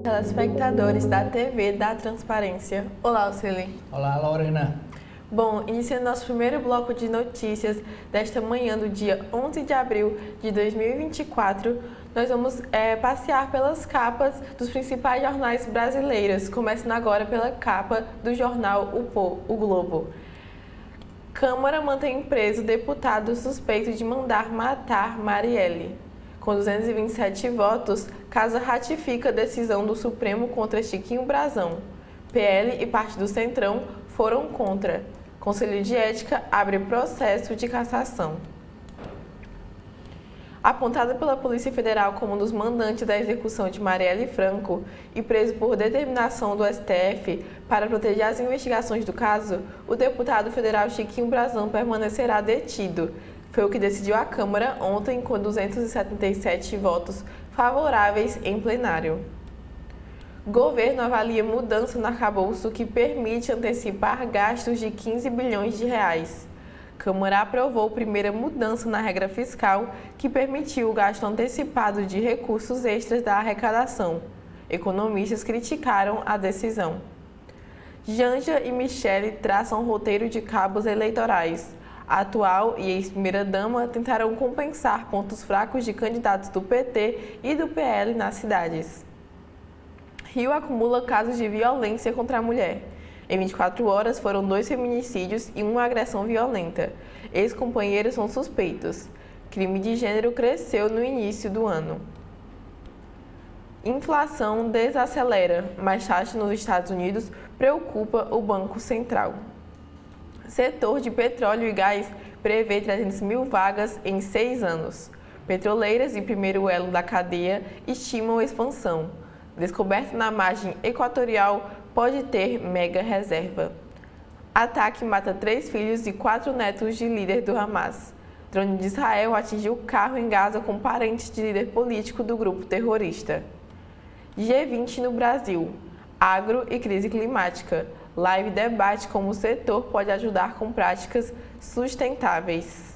Telespectadores da TV da Transparência. Olá, Oceli. Olá, Lorena. Bom, iniciando nosso primeiro bloco de notícias desta manhã do dia 11 de abril de 2024, nós vamos passear pelas capas dos principais jornais brasileiros, começando agora pela capa do jornal O Globo. Câmara mantém preso deputado suspeito de mandar matar Marielle. Com 227 votos, Casa ratifica a decisão do Supremo contra Chiquinho Brazão. PL e parte do Centrão foram contra. Conselho de Ética abre processo de cassação. Apontada pela Polícia Federal como um dos mandantes da execução de Marielle Franco e preso por determinação do STF para proteger as investigações do caso, o deputado federal Chiquinho Brazão permanecerá detido. Foi o que decidiu a Câmara ontem com 277 votos favoráveis em plenário. Governo avalia mudança no arcabouço que permite antecipar gastos de 15 bilhões de reais. Câmara aprovou a primeira mudança na regra fiscal que permitiu o gasto antecipado de recursos extras da arrecadação. Economistas criticaram a decisão. Janja e Michele traçam roteiro de cabos eleitorais. A atual e ex-primeira-dama tentarão compensar pontos fracos de candidatos do PT e do PL nas cidades. Rio acumula casos de violência contra a mulher. Em 24 horas foram 2 feminicídios e uma agressão violenta. Ex-companheiros são suspeitos. Crime de gênero cresceu no início do ano. Inflação desacelera, mas taxa nos Estados Unidos preocupa o Banco Central. Setor de petróleo e gás prevê 300 mil vagas em 6 anos. Petroleiras e primeiro elo da cadeia estimam expansão. Descoberta na margem equatorial pode ter mega reserva. Ataque mata 3 filhos e 4 netos de líder do Hamas. Drone de Israel atingiu carro em Gaza com parentes de líder político do grupo terrorista. G20 no Brasil. Agro e crise climática. Live debate como o setor pode ajudar com práticas sustentáveis.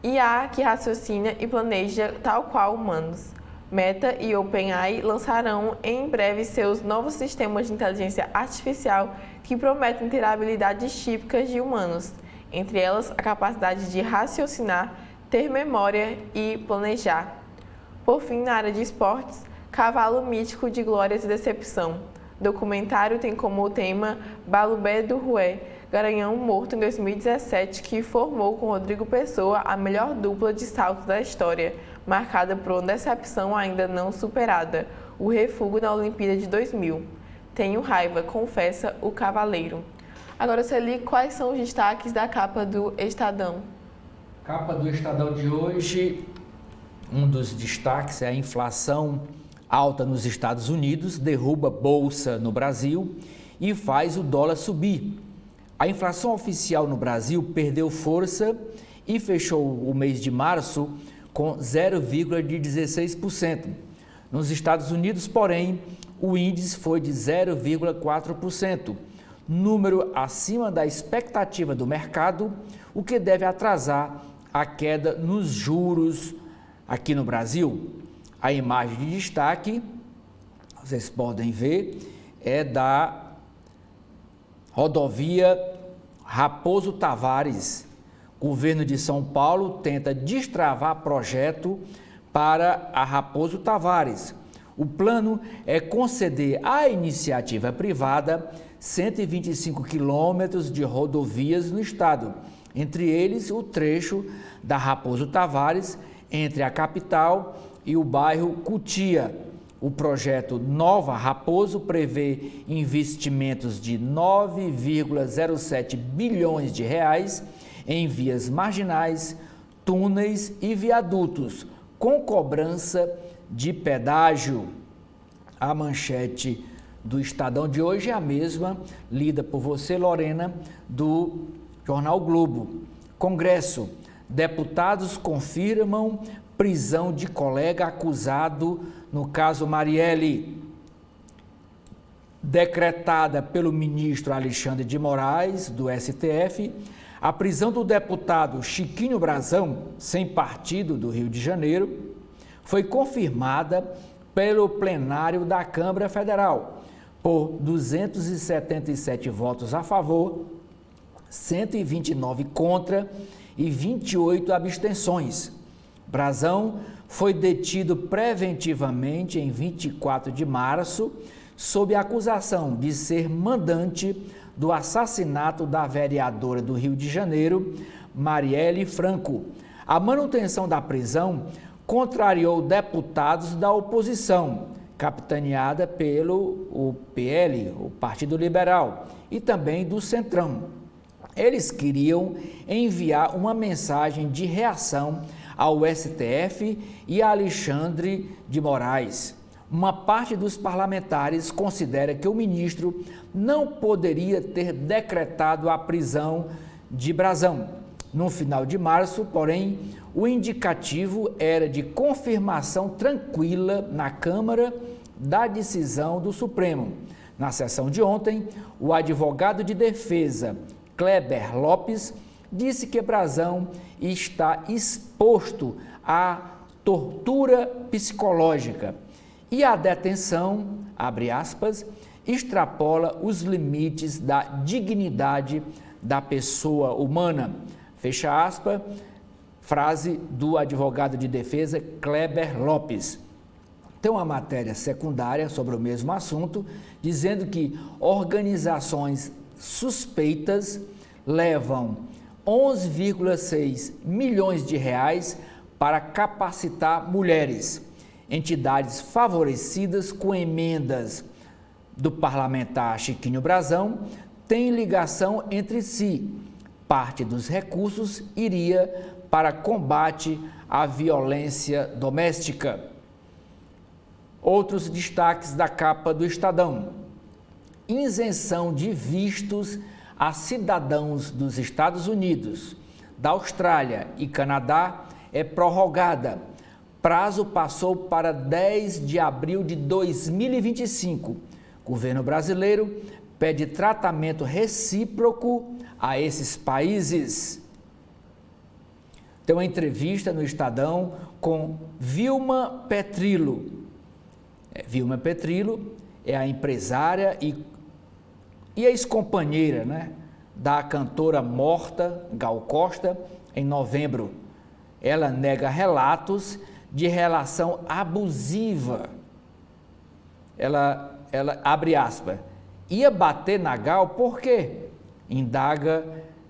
IA que raciocina e planeja tal qual humanos. Meta e OpenAI lançarão em breve seus novos sistemas de inteligência artificial que prometem ter habilidades típicas de humanos, entre elas a capacidade de raciocinar, ter memória e planejar. Por fim, na área de esportes, cavalo mítico de glórias e decepção. Documentário tem como tema Balubé do Rué, garanhão morto em 2017, que formou com Rodrigo Pessoa a melhor dupla de salto da história, marcada por uma decepção ainda não superada, o refúgio na Olimpíada de 2000. Tenho raiva, confessa o cavaleiro. Agora, Celi, quais são os destaques da capa do Estadão? Capa do Estadão de hoje, um dos destaques é a inflação alta nos Estados Unidos, derruba bolsa no Brasil e faz o dólar subir. A inflação oficial no Brasil perdeu força e fechou o mês de março com 0,16%. Nos Estados Unidos, porém, o índice foi de 0,4%, número acima da expectativa do mercado, o que deve atrasar a queda nos juros aqui no Brasil. A imagem de destaque, vocês podem ver, é da rodovia Raposo Tavares. O governo de São Paulo tenta destravar projeto para a Raposo Tavares. O plano é conceder à iniciativa privada 125 quilômetros de rodovias no estado, entre eles o trecho da Raposo Tavares entre a capital e o bairro Cutia. O projeto Nova Raposo prevê investimentos de 9,07 bilhões de reais em vias marginais, túneis e viadutos, com cobrança de pedágio. A manchete do Estadão de hoje é a mesma, lida por você, Lorena, do Jornal Globo. Congresso. Deputados confirmam prisão de colega acusado no caso Marielle. Decretada pelo ministro Alexandre de Moraes, do STF, a prisão do deputado Chiquinho Brazão, sem partido, do Rio de Janeiro, foi confirmada pelo plenário da Câmara Federal, por 277 votos a favor, 129 contra e 28 abstenções. Brazão foi detido preventivamente em 24 de março, sob a acusação de ser mandante do assassinato da vereadora do Rio de Janeiro, Marielle Franco. A manutenção da prisão contrariou deputados da oposição, capitaneada pelo PL, o Partido Liberal, e também do Centrão. Eles queriam enviar uma mensagem de reação ao STF e a Alexandre de Moraes. Uma parte dos parlamentares considera que o ministro não poderia ter decretado a prisão de Brazão. No final de março, porém, o indicativo era de confirmação tranquila na Câmara da decisão do Supremo. Na sessão de ontem, o advogado de defesa, Kleber Lopes, disse que Brazão está exposto à tortura psicológica e a detenção, abre aspas, extrapola os limites da dignidade da pessoa humana, fecha aspas, frase do advogado de defesa Kleber Lopes. Tem uma matéria secundária sobre o mesmo assunto, dizendo que organizações suspeitas levam 11,6 milhões de reais para capacitar mulheres. Entidades favorecidas com emendas do parlamentar Chiquinho Brazão têm ligação entre si. Parte dos recursos iria para combate à violência doméstica. Outros destaques da capa do Estadão. Isenção de vistos a cidadãos dos Estados Unidos, da Austrália e Canadá é prorrogada. Prazo passou para 10 de abril de 2025. Governo brasileiro pede tratamento recíproco a esses países. Tem uma entrevista no Estadão com Vilma Petrillo. Vilma Petrillo é a empresária e ex-companheira, da cantora morta, Gal Costa, em novembro. Ela nega relatos de relação abusiva. Ela abre aspas, ia bater na Gal por quê? Indaga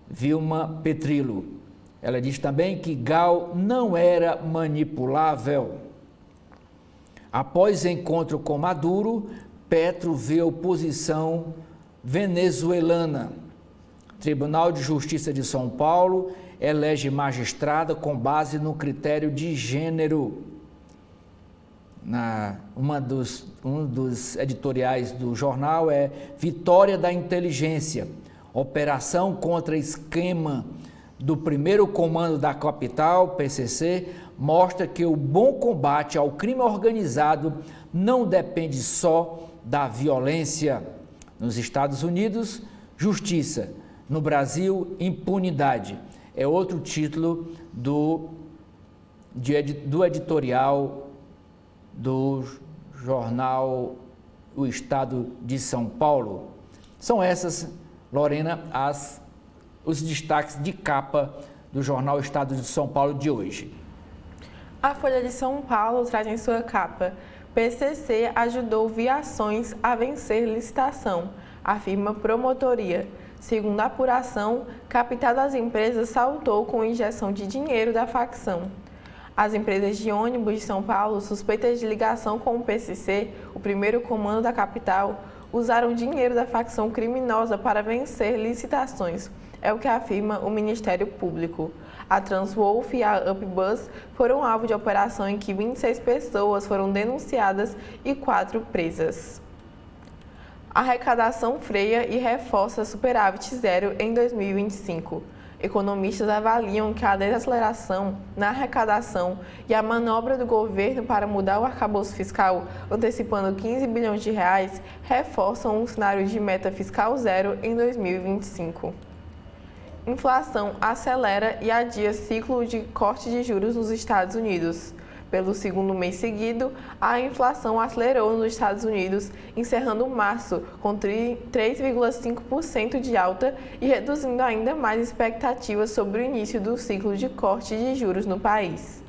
Vilma Petrillo. Ela diz também que Gal não era manipulável. Após encontro com Maduro, Petro vê oposição venezuelana. Tribunal de Justiça de São Paulo elege magistrada com base no critério de gênero. Um dos editoriais do jornal é Vitória da Inteligência, operação contra esquema do primeiro comando da capital, PCC, mostra que o bom combate ao crime organizado não depende só da violência. Nos Estados Unidos, justiça. No Brasil, impunidade. É outro título do editorial do jornal O Estado de São Paulo. São essas, Lorena, os destaques de capa do jornal Estado de São Paulo de hoje. A Folha de São Paulo traz em sua capa: PCC ajudou Viações a vencer licitação, afirma promotoria. Segundo a apuração, capital das empresas saltou com injeção de dinheiro da facção. As empresas de ônibus de São Paulo, suspeitas de ligação com o PCC, o primeiro comando da capital, usaram dinheiro da facção criminosa para vencer licitações. É o que afirma o Ministério Público. A Transwolf e a Upbus foram alvo de operação em que 26 pessoas foram denunciadas e 4 presas. A arrecadação freia e reforça superávit zero em 2025. Economistas avaliam que a desaceleração na arrecadação e a manobra do governo para mudar o arcabouço fiscal, antecipando 15 bilhões de reais, reforçam um cenário de meta fiscal zero em 2025. Inflação acelera e adia ciclo de corte de juros nos Estados Unidos. Pelo segundo mês seguido, a inflação acelerou nos Estados Unidos, encerrando março com 3,5% de alta e reduzindo ainda mais expectativas sobre o início do ciclo de corte de juros no país.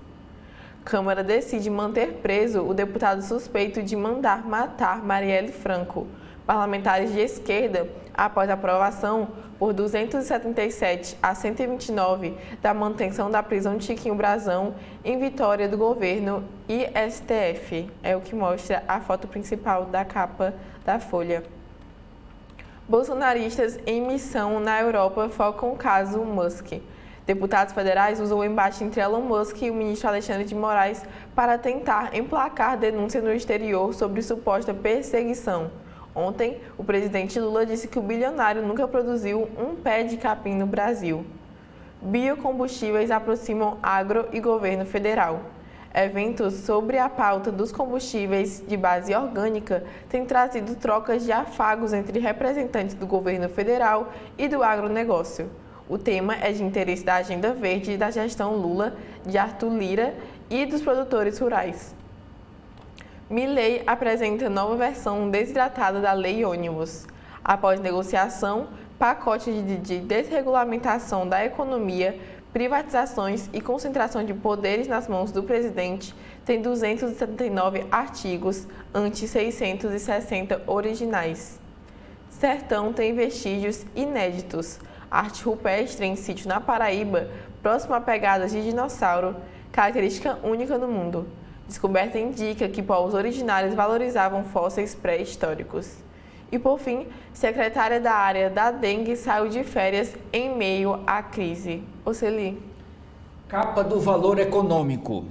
Câmara decide manter preso o deputado suspeito de mandar matar Marielle Franco. Parlamentares de esquerda, após a aprovação por 277 a 129 da manutenção da prisão de Chiquinho Brazão em vitória do governo e STF. É o que mostra a foto principal da capa da Folha. Bolsonaristas em missão na Europa focam o caso Musk. Deputados federais usam o embate entre Elon Musk e o ministro Alexandre de Moraes para tentar emplacar denúncia no exterior sobre suposta perseguição. Ontem, o presidente Lula disse que o bilionário nunca produziu um pé de capim no Brasil. Biocombustíveis aproximam agro e governo federal. Eventos sobre a pauta dos combustíveis de base orgânica têm trazido trocas de afagos entre representantes do governo federal e do agronegócio. O tema é de interesse da Agenda Verde da gestão Lula, de Arthur Lira e dos produtores rurais. Milei apresenta nova versão desidratada da Lei Ônibus. Após negociação, pacote de desregulamentação da economia, privatizações e concentração de poderes nas mãos do presidente tem 279 artigos, ante 660 originais. Sertão tem vestígios inéditos. Arte rupestre em sítio na Paraíba, próximo a pegadas de dinossauro, característica única no mundo. Descoberta indica que povos originários valorizavam fósseis pré-históricos. E, por fim, secretária da área da dengue saiu de férias em meio à crise. Oceli. Capa do Valor Econômico.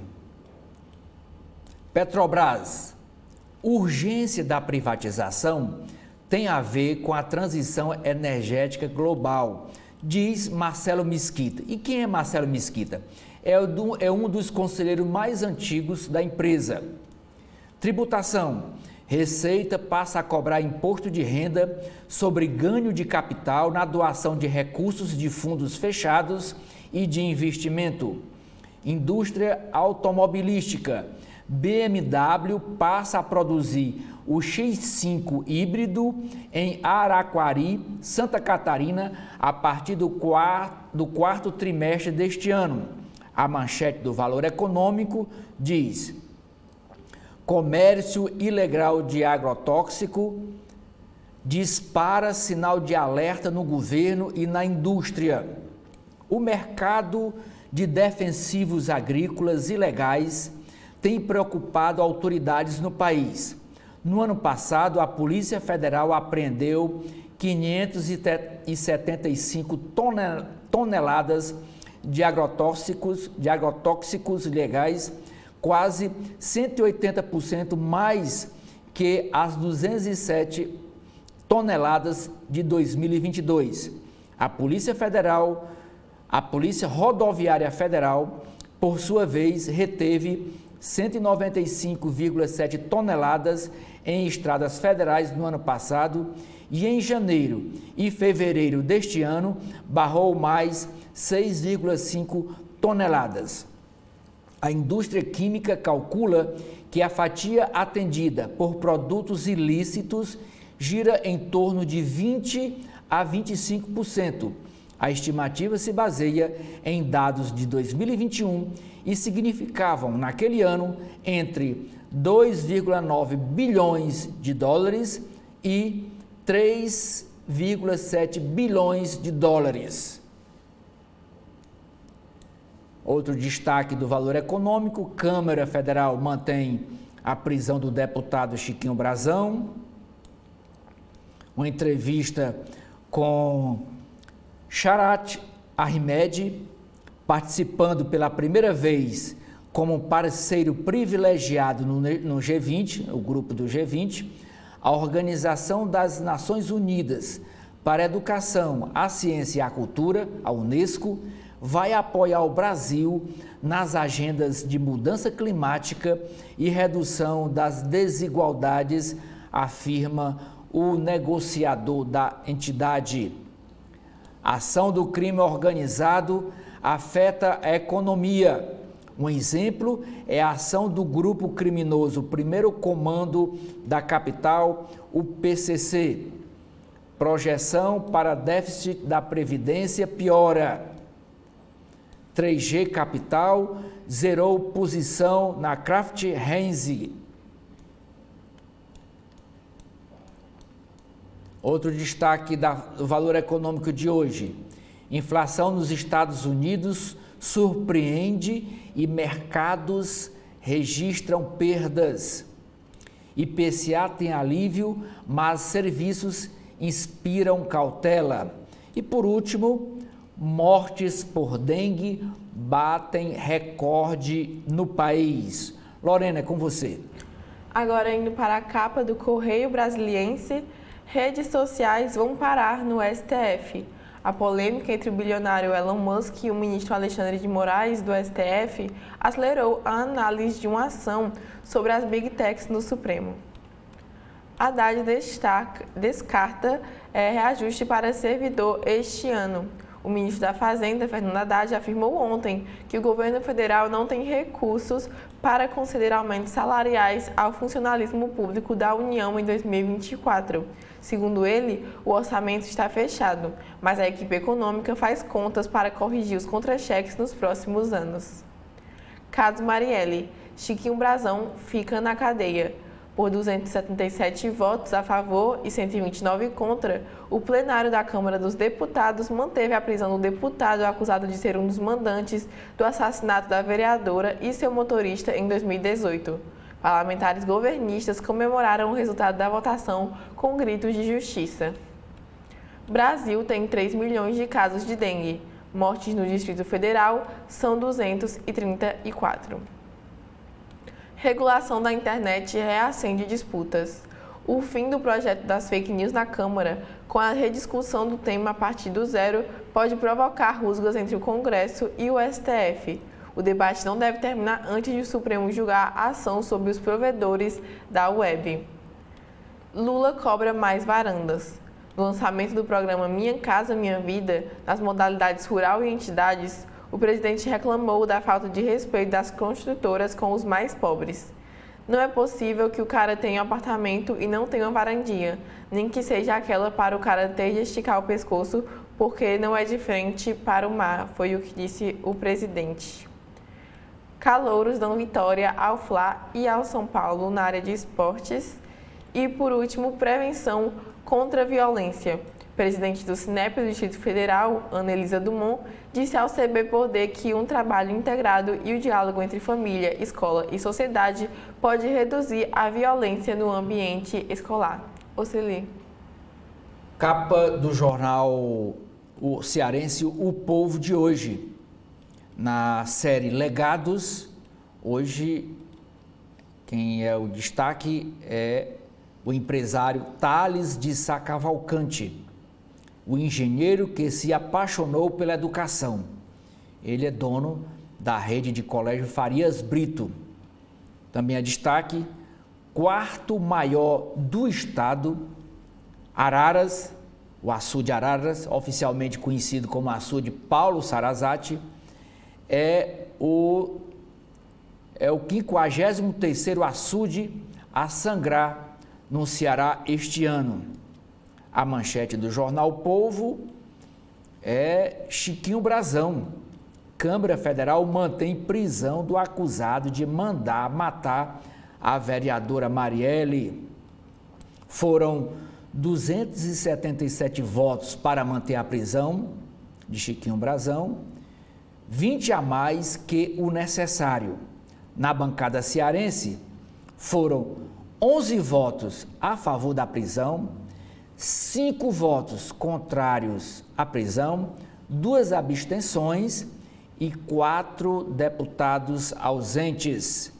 Petrobras. Urgência da privatização tem a ver com a transição energética global, diz Marcelo Mesquita. E quem é Marcelo Mesquita? É um dos conselheiros mais antigos da empresa. Tributação. Receita passa a cobrar imposto de renda sobre ganho de capital na doação de recursos de fundos fechados e de investimento. Indústria automobilística. BMW passa a produzir o X5 híbrido em Araquari, Santa Catarina, a partir do quarto trimestre deste ano. A manchete do Valor Econômico diz: comércio ilegal de agrotóxico dispara sinal de alerta no governo e na indústria. O mercado de defensivos agrícolas ilegais tem preocupado autoridades no país. No ano passado, a Polícia Federal apreendeu 575 toneladas de agrotóxicos legais, quase 180% mais que as 207 toneladas de 2022. A Polícia Rodoviária Federal, por sua vez, reteve 195,7 toneladas em estradas federais no ano passado e em janeiro e fevereiro deste ano barrou mais 6,5 toneladas. A indústria química calcula que a fatia atendida por produtos ilícitos gira em torno de 20% a 25%. A estimativa se baseia em dados de 2021 e significavam, naquele ano, entre 2,9 bilhões de dólares e 3,7 bilhões de dólares. Outro destaque do Valor Econômico: Câmara Federal mantém a prisão do deputado Chiquinho Brazão. Uma entrevista com Sharat Ahmed, participando pela primeira vez como parceiro privilegiado no G20, o grupo do G20, a Organização das Nações Unidas para a Educação, a Ciência e a Cultura, a Unesco, vai apoiar o Brasil nas agendas de mudança climática e redução das desigualdades, afirma o negociador da entidade. A ação do crime organizado afeta a economia. Um exemplo é a ação do grupo criminoso Primeiro Comando da Capital, o PCC. Projeção para déficit da Previdência piora. 3G Capital zerou posição na Kraft Heinz. Outro destaque do Valor Econômico de hoje: inflação nos Estados Unidos surpreende e mercados registram perdas. IPCA tem alívio, mas serviços inspiram cautela. E por último, mortes por dengue batem recorde no país. Lorena, é com você. Agora, indo para a capa do Correio Brasiliense, redes sociais vão parar no STF. A polêmica entre o bilionário Elon Musk e o ministro Alexandre de Moraes do STF acelerou a análise de uma ação sobre as Big Techs no Supremo. Haddad descarta reajuste para servidor este ano. O ministro da Fazenda, Fernando Haddad, afirmou ontem que o governo federal não tem recursos para conceder aumentos salariais ao funcionalismo público da União em 2024. Segundo ele, o orçamento está fechado, mas a equipe econômica faz contas para corrigir os contra-cheques nos próximos anos. Caso Marielle: Chiquinho Brazão fica na cadeia. Por 277 votos a favor e 129 contra, o plenário da Câmara dos Deputados manteve a prisão do deputado acusado de ser um dos mandantes do assassinato da vereadora e seu motorista em 2018. Parlamentares governistas comemoraram o resultado da votação com gritos de justiça. Brasil tem 3 milhões de casos de dengue. Mortes no Distrito Federal são 234. Regulação da internet reacende disputas. O fim do projeto das fake news na Câmara, com a rediscussão do tema a partir do zero, pode provocar rusgas entre o Congresso e o STF. O debate não deve terminar antes de o Supremo julgar a ação sobre os provedores da web. Lula cobra mais varandas. No lançamento do programa Minha Casa Minha Vida, nas modalidades rural e entidades, o presidente reclamou da falta de respeito das construtoras com os mais pobres. Não é possível que o cara tenha um apartamento e não tenha uma varandinha, nem que seja aquela para o cara ter de esticar o pescoço, porque não é de frente para o mar, foi o que disse o presidente. Calouros dão vitória ao Fla e ao São Paulo na área de esportes. E, por último, prevenção contra a violência. Presidente do Cinep do Distrito Federal, Anelisa Dumont, disse ao CBPOD que um trabalho integrado e o diálogo entre família, escola e sociedade pode reduzir a violência no ambiente escolar. Oceli. Capa do jornal o cearense O Povo de hoje. Na série Legados, hoje quem é o destaque é o empresário Thales de Sá Cavalcante, o engenheiro que se apaixonou pela educação. Ele é dono da rede de colégio Farias Brito. Também é destaque, quarto maior do estado, Araras, o açude Araras, oficialmente conhecido como açude Paulo Sarazate, é o 53º açude a sangrar no Ceará este ano. A manchete do jornal Povo é Chiquinho Brazão. Câmara Federal mantém prisão do acusado de mandar matar a vereadora Marielle. Foram 277 votos para manter a prisão de Chiquinho Brazão, 20 a mais que o necessário. Na bancada cearense, foram 11 votos a favor da prisão, 5 votos contrários à prisão, 2 abstenções e 4 deputados ausentes.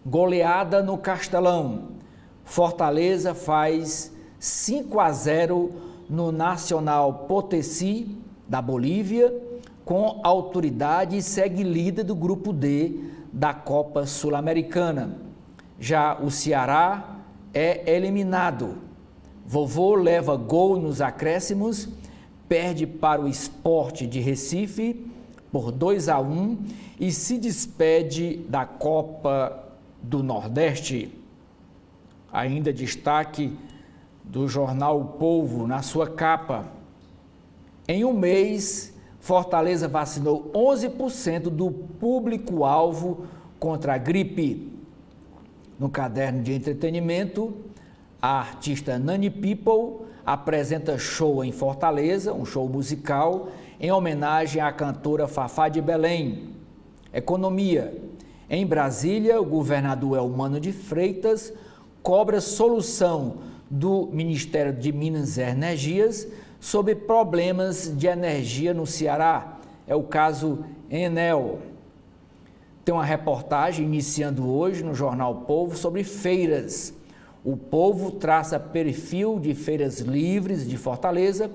Goleada no Castelão. Fortaleza faz 5-0 no Nacional Potosí, da Bolívia, com autoridade e segue líder do grupo D da Copa Sul-Americana. Já o Ceará é eliminado. Vovô leva gol nos acréscimos, perde para o Sport de Recife por 2-1 e se despede da Copa do Nordeste. Ainda destaque do jornal O Povo na sua capa. Em um mês, Fortaleza vacinou 11% do público-alvo contra a gripe. No caderno de entretenimento, a artista Nani People apresenta show em Fortaleza, um show musical, em homenagem à cantora Fafá de Belém. Economia. Em Brasília, o governador Elmano de Freitas cobra solução do Ministério de Minas e Energias sobre problemas de energia no Ceará. É o caso Enel. Tem uma reportagem iniciando hoje no jornal Povo sobre feiras. O Povo traça perfil de feiras livres de Fortaleza,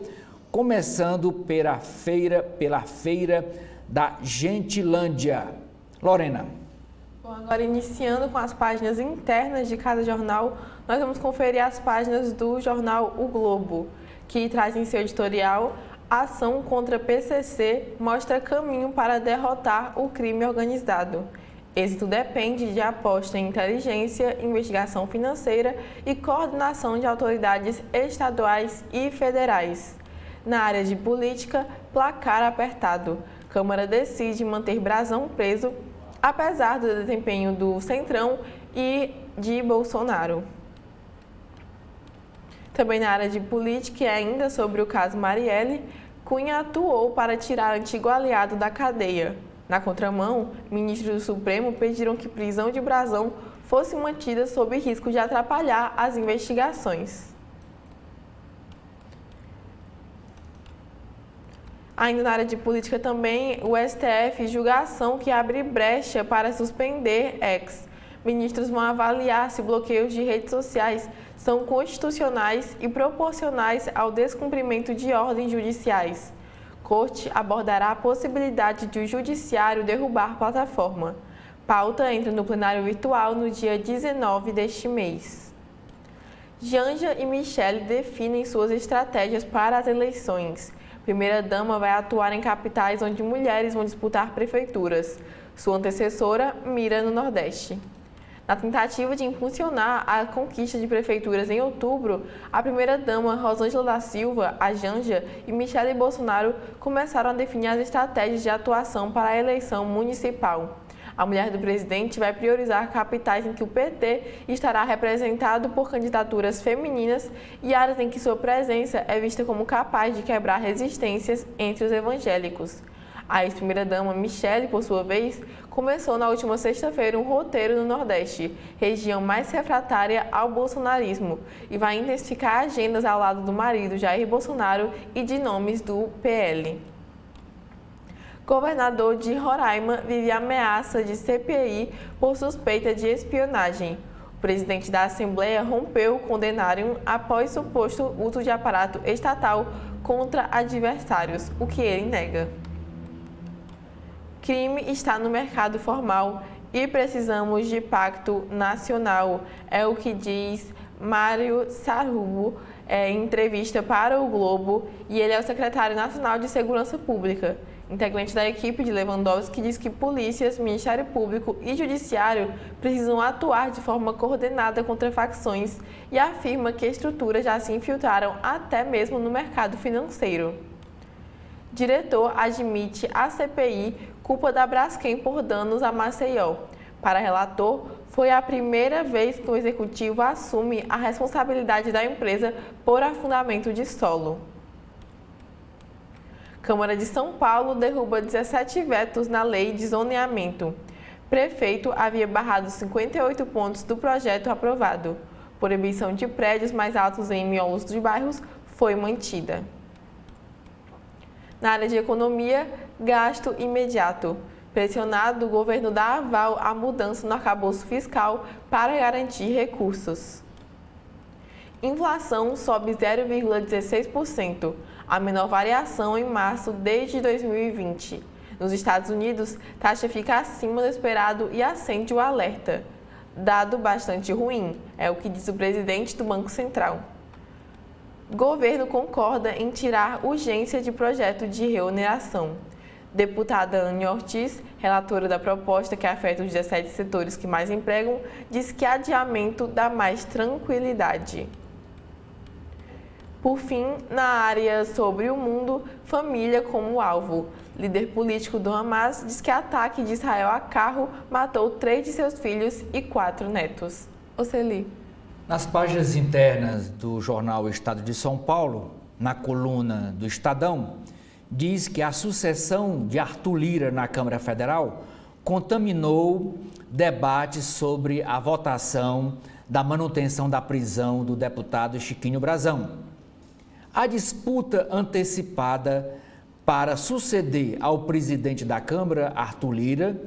começando pela feira da Gentilândia. Lorena. Bom, agora iniciando com as páginas internas de cada jornal, nós vamos conferir as páginas do jornal O Globo, que traz em seu editorial: ação contra PCC mostra caminho para derrotar o crime organizado. Êxito depende de aposta em inteligência, investigação financeira e coordenação de autoridades estaduais e federais. Na área de política, placar apertado. Câmara decide manter Brazão preso, apesar do desempenho do Centrão e de Bolsonaro. Também na área de política e ainda sobre o caso Marielle, Cunha atuou para tirar antigo aliado da cadeia. Na contramão, ministros do Supremo pediram que prisão de Brazão fosse mantida sob risco de atrapalhar as investigações. Ainda na área de política também, o STF julga a ação que abre brecha para suspender ex. Ministros vão avaliar se bloqueios de redes sociais são constitucionais e proporcionais ao descumprimento de ordens judiciais. Corte abordará a possibilidade de o Judiciário derrubar plataforma. Pauta entra no plenário virtual no dia 19 deste mês. Janja e Michele definem suas estratégias para as eleições. Primeira-dama vai atuar em capitais onde mulheres vão disputar prefeituras. Sua antecessora mira no Nordeste. Na tentativa de impulsionar a conquista de prefeituras em outubro, a primeira-dama Rosângela da Silva, a Janja, e Michele Bolsonaro começaram a definir as estratégias de atuação para a eleição municipal. A mulher do presidente vai priorizar capitais em que o PT estará representado por candidaturas femininas e áreas em que sua presença é vista como capaz de quebrar resistências entre os evangélicos. A ex-primeira-dama Michele, por sua vez, começou na última sexta-feira um roteiro no Nordeste, região mais refratária ao bolsonarismo, e vai intensificar agendas ao lado do marido Jair Bolsonaro e de nomes do PL. Governador de Roraima vive ameaça de CPI por suspeita de espionagem. O presidente da Assembleia rompeu o condenário após suposto uso de aparato estatal contra adversários, o que ele nega. Crime está no mercado formal e precisamos de pacto nacional, é o que diz Mário Sarubo em entrevista para o Globo, e ele é o secretário nacional de Segurança Pública. Integrante da equipe de Lewandowski, diz que polícias, Ministério Público e Judiciário precisam atuar de forma coordenada contra facções e afirma que estruturas já se infiltraram até mesmo no mercado financeiro. Diretor admite a CPI culpa da Braskem por danos a Maceió. Para relator, foi a primeira vez que o executivo assume a responsabilidade da empresa por afundamento de solo. Câmara de São Paulo derruba 17 vetos na lei de zoneamento. Prefeito havia barrado 58 pontos do projeto aprovado. Proibição de prédios mais altos em miolos de bairros foi mantida. Na área de economia, gasto imediato. Pressionado, o governo dá aval à mudança no arcabouço fiscal para garantir recursos. Inflação sobe 0,16%, a menor variação em março desde 2020. Nos Estados Unidos, taxa fica acima do esperado e acende o alerta. Dado bastante ruim, é o que diz o presidente do Banco Central. Governo concorda em tirar urgência de projeto de reoneração. Deputada Anne Ortiz, relatora da proposta que afeta os 17 setores que mais empregam, diz que adiamento dá mais tranquilidade. Por fim, na área sobre o mundo, família como alvo. Líder político do Hamas diz que ataque de Israel a carro matou 3 de seus filhos e 4 netos. Oceli. Nas páginas internas do jornal Estado de São Paulo, na coluna do Estadão, diz que a sucessão de Arthur Lira na Câmara Federal contaminou debates sobre a votação da manutenção da prisão do deputado Chiquinho Brazão. A disputa antecipada para suceder ao presidente da Câmara, Arthur Lira,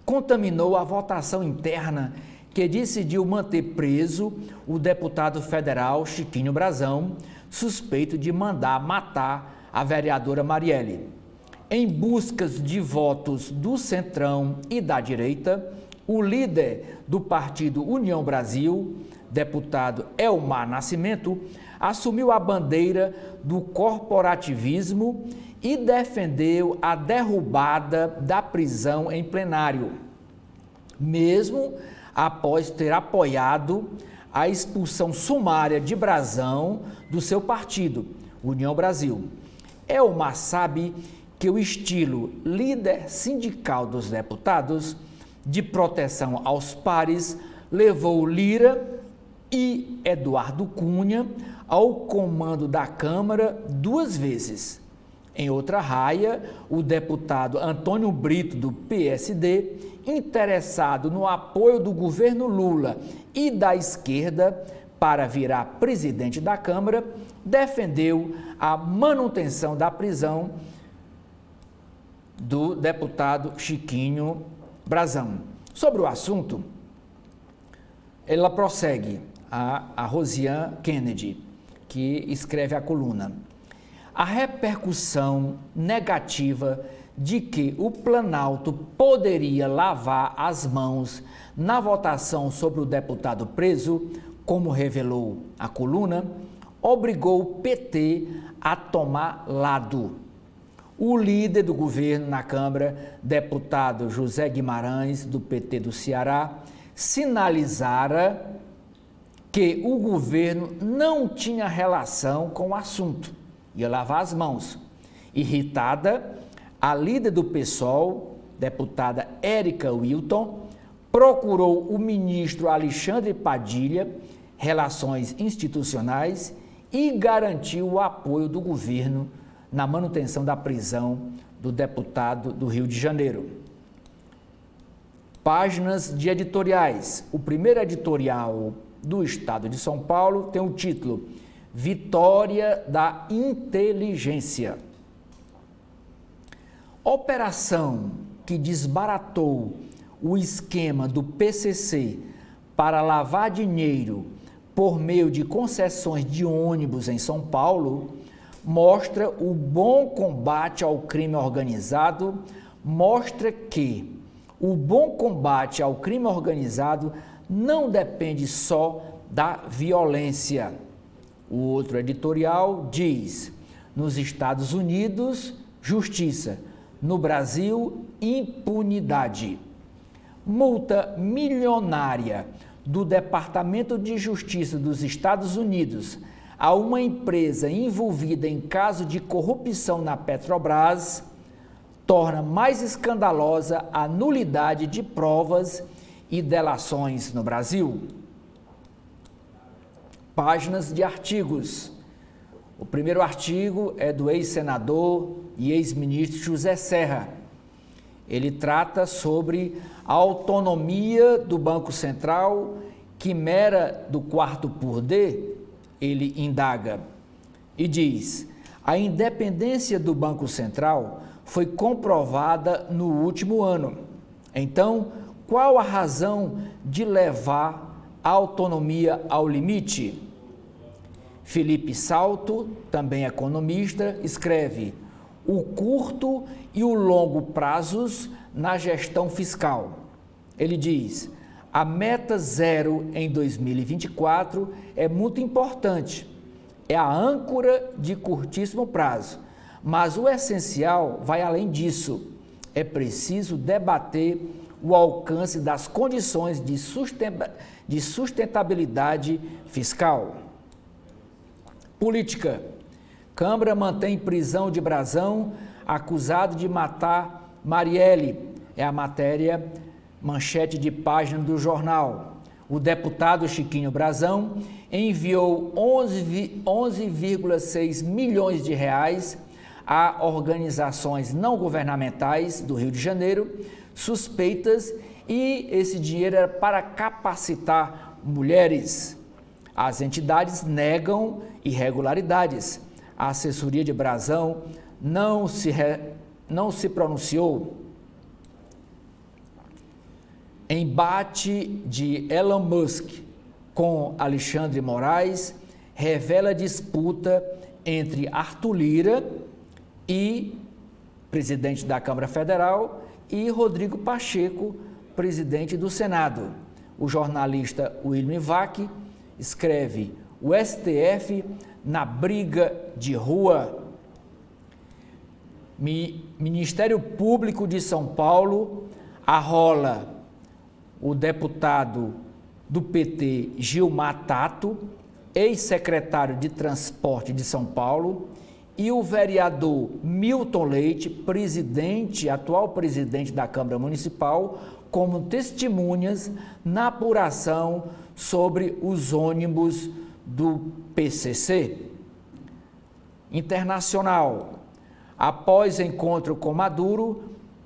contaminou a votação interna que decidiu manter preso o deputado federal Chiquinho Brazão, suspeito de mandar matar a vereadora Marielle. Em busca de votos do Centrão e da direita, o líder do partido União Brasil, deputado Elmar Nascimento, assumiu a bandeira do corporativismo e defendeu a derrubada da prisão em plenário, mesmo após ter apoiado a expulsão sumária de Brazão do seu partido, União Brasil. Elmar sabe que o estilo líder sindical dos deputados de proteção aos pares levou Lira e Eduardo Cunha ao comando da Câmara 2 vezes. Em outra raia, o deputado Antônio Brito, do PSD, interessado no apoio do governo Lula e da esquerda para virar presidente da Câmara, defendeu a manutenção da prisão do deputado Chiquinho Brazão. Sobre o assunto, ela prossegue, a Rosiane Kennedy, que escreve a coluna. A repercussão negativa de que o Planalto poderia lavar as mãos na votação sobre o deputado preso, como revelou a coluna, obrigou o PT a tomar lado. O líder do governo na Câmara, deputado José Guimarães, do PT do Ceará, sinalizara que o governo não tinha relação com o assunto, ia lavar as mãos. Irritada, a líder do PSOL, deputada Érica Wilton, procurou o ministro Alexandre Padilha, Relações Institucionais, e garantiu o apoio do governo na manutenção da prisão do deputado do Rio de Janeiro. Páginas de editoriais. O primeiro editorial do Estado de São Paulo tem o título Vitória da Inteligência. Operação que desbaratou o esquema do PCC para lavar dinheiro por meio de concessões de ônibus em São Paulo mostra o bom combate ao crime organizado, mostra que o bom combate ao crime organizado não depende só da violência. O outro editorial diz: nos Estados Unidos, justiça; no Brasil, impunidade. Multa milionária do Departamento de Justiça dos Estados Unidos a uma empresa envolvida em caso de corrupção na Petrobras torna mais escandalosa a nulidade de provas e delações no Brasil. Páginas de artigos. O primeiro artigo é do ex-senador e ex-ministro José Serra. Ele trata sobre a autonomia do Banco Central, quimera do quarto por D. Ele indaga e diz: a independência do Banco Central foi comprovada no último ano. Então, qual a razão de levar a autonomia ao limite? Felipe Salto, também economista, escreve: o curto e o longo prazos na gestão fiscal. Ele diz: a meta zero em 2024 é muito importante, é a âncora de curtíssimo prazo, mas o essencial vai além disso. É preciso debater o alcance das condições de sustentabilidade fiscal. Política. Câmara mantém prisão de Brazão, acusado de matar Marielle. É a matéria, manchete de página do jornal. O deputado Chiquinho Brazão enviou 11,6 milhões de reais a organizações não governamentais do Rio de Janeiro, suspeitas, e esse dinheiro era para capacitar mulheres. As entidades negam irregularidades. A assessoria de Brazão não se pronunciou. Embate de Elon Musk com Alexandre Moraes revela disputa entre Arthur Lira e presidente da Câmara Federal e Rodrigo Pacheco, presidente do Senado. O jornalista William Vac escreve: o STF na briga de rua. Ministério Público de São Paulo arrola o deputado do PT Gilmar Tato, ex-secretário de Transporte de São Paulo, e o vereador Milton Leite, atual presidente da Câmara Municipal, como testemunhas na apuração sobre os ônibus do PCC. Internacional. Após encontro com Maduro,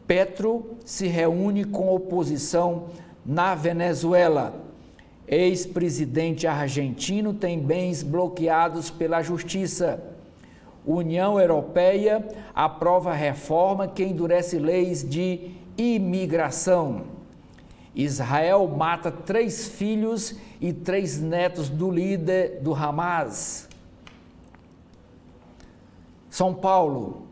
Petro se reúne com oposição na Venezuela. Ex-presidente argentino tem bens bloqueados pela Justiça. União Europeia aprova reforma que endurece leis de imigração. Israel mata 3 filhos e 3 netos do líder do Hamas. São Paulo.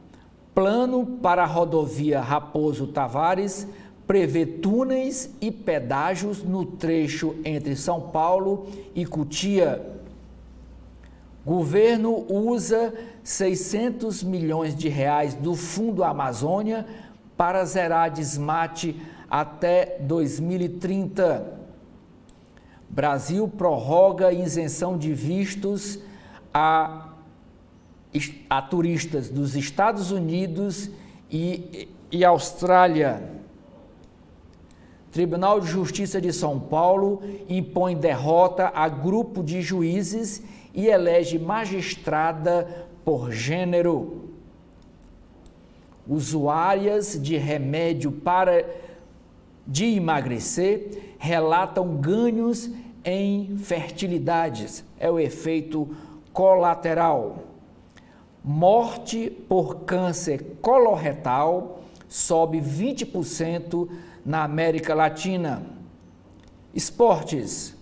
Plano para a rodovia Raposo Tavares prevê túneis e pedágios no trecho entre São Paulo e Cotia. Governo usa 600 milhões de reais do Fundo Amazônia para zerar desmate até 2030. Brasil prorroga isenção de vistos a turistas dos Estados Unidos e Austrália. Tribunal de Justiça de São Paulo impõe derrota a grupo de juízes e elege magistrada por gênero. Usuárias de remédio de emagrecer relatam ganhos em fertilidades. É o efeito colateral. Morte por câncer coloretal sobe 20% na América Latina. Esportes.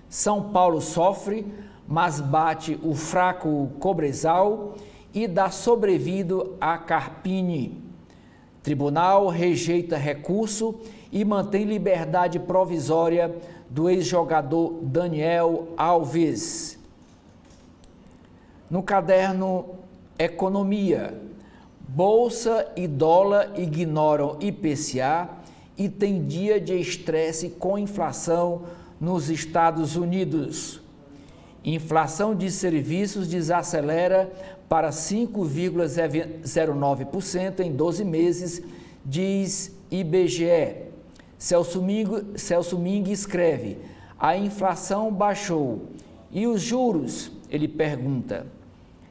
São Paulo sofre, mas bate o fraco Cobresal e dá sobrevida a Carpini. Tribunal rejeita recurso e mantém liberdade provisória do ex-jogador Daniel Alves. No caderno Economia, Bolsa e dólar ignoram IPCA e tem dia de estresse com inflação nos Estados Unidos. Inflação de serviços desacelera para 5,09% em 12 meses, diz IBGE. Celso Ming escreve: a inflação baixou. E os juros? Ele pergunta.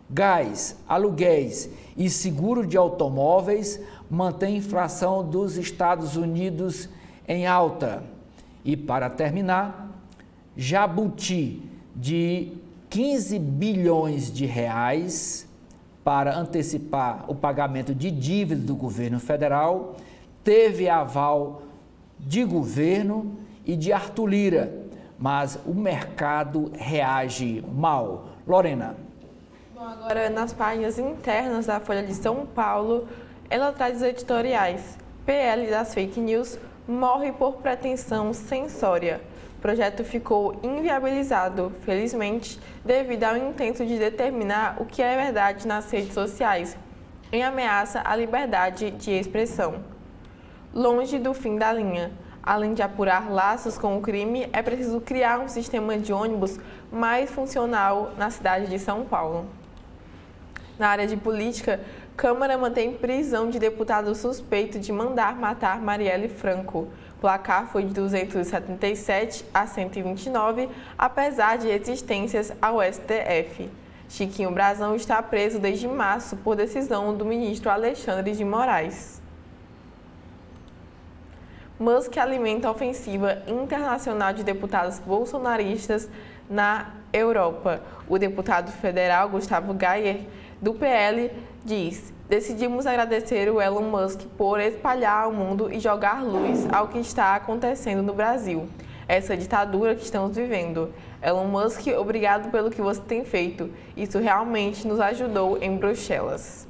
Gás, aluguéis e seguro de automóveis mantém a inflação dos Estados Unidos em alta. E para terminar, Jabuti de 15 bilhões de reais para antecipar o pagamento de dívidas do governo federal, teve aval de governo e de Arthur Lira, mas o mercado reage mal. Lorena. Bom, agora nas páginas internas da Folha de São Paulo, ela traz os editoriais. PL das fake news morre por pretensão censória. O projeto ficou inviabilizado, felizmente, devido ao intento de determinar o que é verdade nas redes sociais, em ameaça à liberdade de expressão. Longe do fim da linha. Além de apurar laços com o crime, é preciso criar um sistema de ônibus mais funcional na cidade de São Paulo. Na área de política, Câmara mantém prisão de deputado suspeito de mandar matar Marielle Franco. O placar foi de 277 a 129, apesar de resistências ao STF. Chiquinho Brazão está preso desde março por decisão do ministro Alexandre de Moraes. Musk alimenta a ofensiva internacional de deputados bolsonaristas na Europa. O deputado federal Gustavo Gayer, do PL, diz: decidimos agradecer o Elon Musk por espalhar ao mundo e jogar luz ao que está acontecendo no Brasil. Essa ditadura que estamos vivendo. Elon Musk, obrigado pelo que você tem feito. Isso realmente nos ajudou em Bruxelas.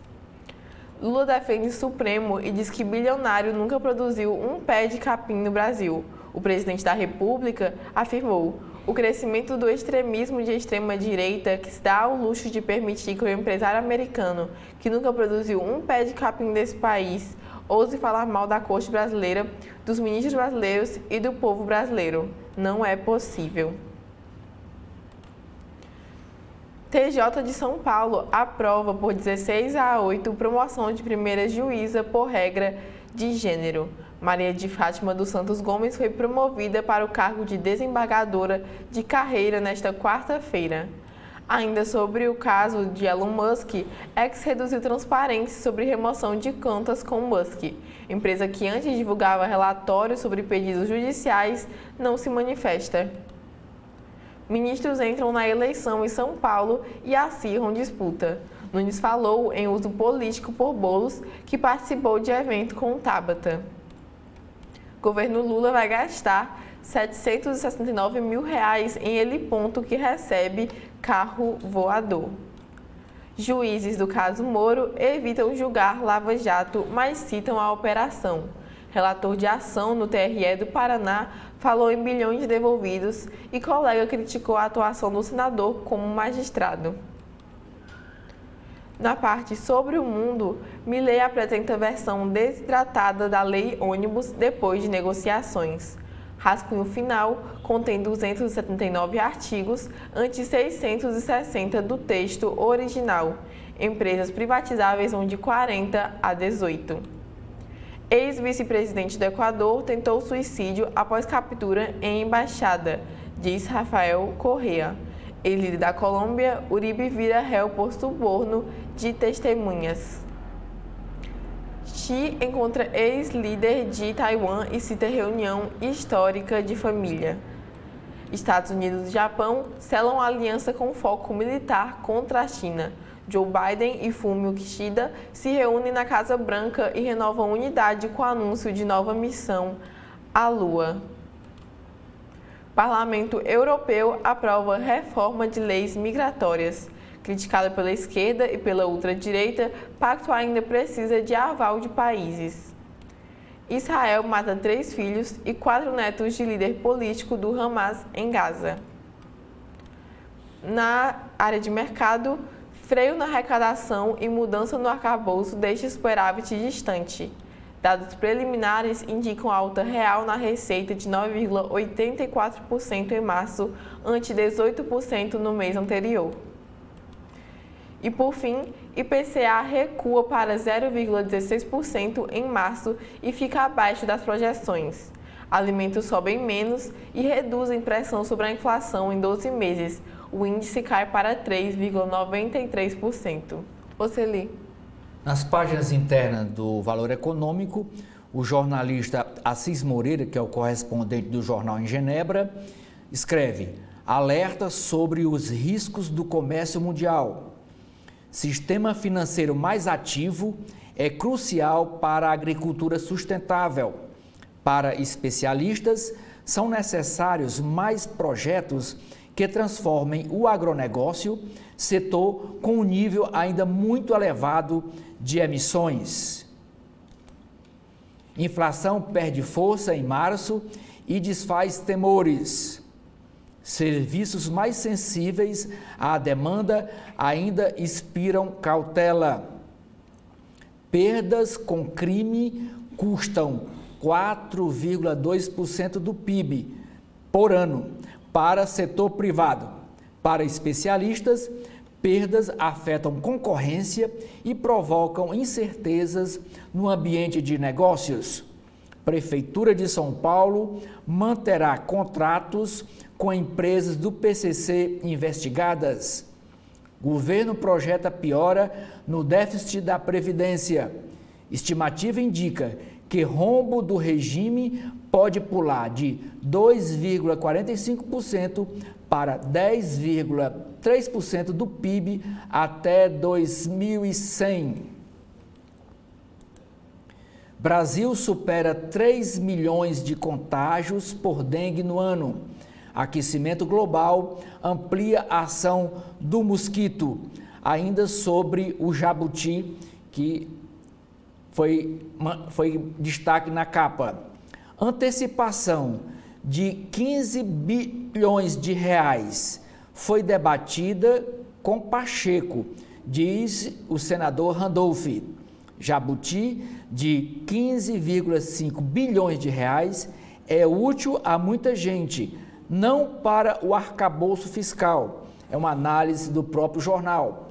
Lula defende Supremo e diz que bilionário nunca produziu um pé de capim no Brasil. O presidente da República afirmou: o crescimento do extremismo de extrema-direita, que se dá ao luxo de permitir que o empresário americano, que nunca produziu um pé de capim desse país, ouse falar mal da corte brasileira, dos ministros brasileiros e do povo brasileiro. Não é possível. TJ de São Paulo aprova por 16 a 8 promoção de primeira juíza por regra de gênero. Maria de Fátima dos Santos Gomes foi promovida para o cargo de desembargadora de carreira nesta quarta-feira. Ainda sobre o caso de Elon Musk, X reduziu transparência sobre remoção de contas com Musk. Empresa que antes divulgava relatórios sobre pedidos judiciais não se manifesta. Ministros entram na eleição em São Paulo e acirram disputa. Nunes falou em uso político por bolos que participou de evento com Tabata. Governo Lula vai gastar R$ 769 mil em heliponto que recebe carro voador. Juízes do caso Moro evitam julgar Lava Jato, mas citam a operação. Relator de ação no TRE do Paraná falou em bilhões devolvidos e colega criticou a atuação do senador como magistrado. Na parte sobre o mundo, Milei apresenta a versão desidratada da Lei Ônibus depois de negociações. Rascunho final contém 279 artigos, ante 660 do texto original. Empresas privatizáveis vão de 40 a 18. Ex-vice-presidente do Equador tentou suicídio após captura em embaixada, diz Rafael Correa. Líder da Colômbia, Uribe vira réu por suborno de testemunhas. Xi encontra ex-líder de Taiwan e cita reunião histórica de família. Estados Unidos e Japão selam aliança com foco militar contra a China. Joe Biden e Fumio Kishida se reúnem na Casa Branca e renovam unidade com o anúncio de nova missão à Lua. Parlamento Europeu aprova reforma de leis migratórias. Criticada pela esquerda e pela ultradireita, pacto ainda precisa de aval de países. Israel mata 3 filhos e 4 netos de líder político do Hamas em Gaza. Na área de mercado, freio na arrecadação e mudança no arcabouço deixa superávit distante. Dados preliminares indicam alta real na receita de 9,84% em março, ante 18% no mês anterior. E por fim, IPCA recua para 0,16% em março e fica abaixo das projeções. Alimentos sobem menos e reduzem pressão sobre a inflação em 12 meses. o índice cai para 3,93%. Você lê. Nas páginas internas do Valor Econômico, o jornalista Assis Moreira, que é o correspondente do jornal em Genebra, escreve: alerta sobre os riscos do comércio mundial. Sistema financeiro mais ativo é crucial para a agricultura sustentável. Para especialistas, são necessários mais projetos que transformem o agronegócio, setor com um nível ainda muito elevado de emissões. Inflação perde força em março e desfaz temores. Serviços mais sensíveis à demanda ainda inspiram cautela. Perdas com crime custam 4,2% do PIB por ano para setor privado. Para especialistas, perdas afetam concorrência e provocam incertezas no ambiente de negócios. Prefeitura de São Paulo manterá contratos com empresas do PCC investigadas. Governo projeta piora no déficit da Previdência. Estimativa indica que rombo do regime pode pular de 2,45% para 10,3% do PIB até 2100. Brasil supera 3 milhões de contágios por dengue no ano. Aquecimento global amplia a ação do mosquito. Ainda sobre o jabuti, que foi destaque na capa. Antecipação de 15 bilhões de reais foi debatida com Pacheco, diz o senador Randolph. Jabuti de 15,5 bilhões de reais é útil a muita gente, não para o arcabouço fiscal. É uma análise do próprio jornal.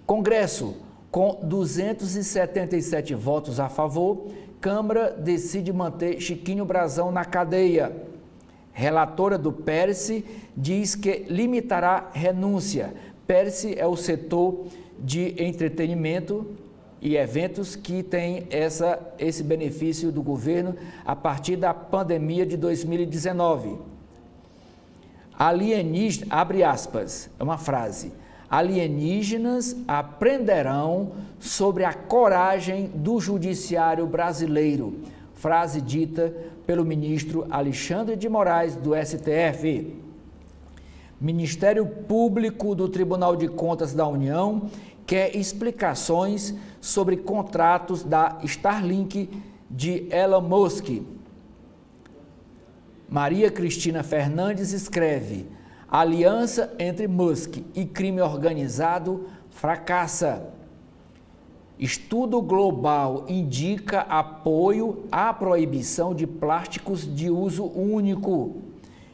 Congresso, com 277 votos a favor, Câmara decide manter Chiquinho Brazão na cadeia. Relatora do Pérez diz que limitará renúncia. Pérez é o setor de entretenimento e eventos que tem esse benefício do governo a partir da pandemia de 2019. Alienígenas, abre aspas, é uma frase. Alienígenas aprenderão sobre a coragem do judiciário brasileiro. Frase dita pelo ministro Alexandre de Moraes, do STF. Ministério Público do Tribunal de Contas da União quer explicações sobre contratos da Starlink de Elon Musk. Maria Cristina Fernandes escreve: aliança entre Musk e crime organizado fracassa. Estudo global indica apoio à proibição de plásticos de uso único.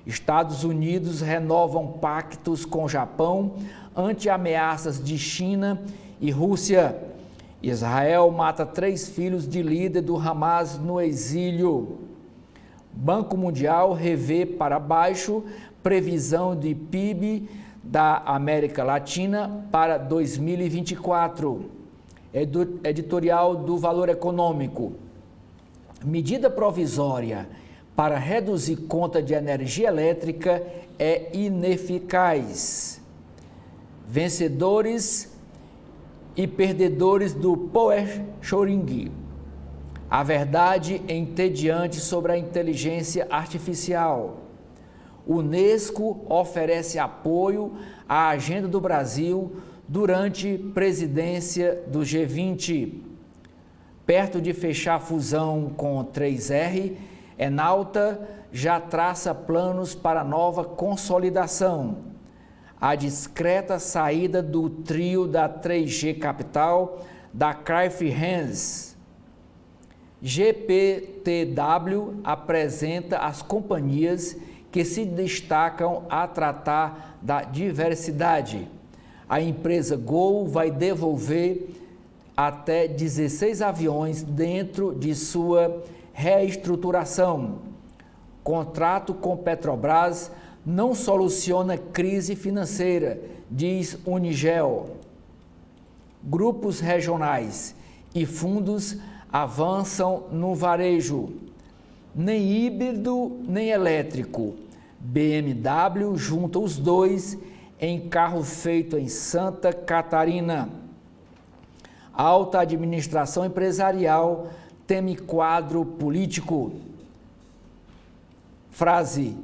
Estados Unidos renovam pactos com Japão ante ameaças de China e Rússia. Israel mata 3 filhos de líder do Hamas no exílio. Banco Mundial revê para baixo previsão de PIB da América Latina para 2024. Editorial do Valor Econômico. Medida provisória para reduzir conta de energia elétrica é ineficaz. Vencedores e perdedores do Power Shoring. A verdade entediante sobre a inteligência artificial. Unesco oferece apoio à agenda do Brasil durante presidência do G20. Perto de fechar a fusão com 3R, Enalta já traça planos para nova consolidação. A discreta saída do trio da 3G Capital da Craft Hands. GPTW apresenta as companhias que se destacam a tratar da diversidade. A empresa Gol vai devolver até 16 aviões dentro de sua reestruturação. Contrato com Petrobras não soluciona crise financeira, diz Unigel. Grupos regionais e fundos avançam no varejo. Nem híbrido, nem elétrico. BMW junta os dois em carro feito em Santa Catarina. Alta administração empresarial teme quadro político. Frase: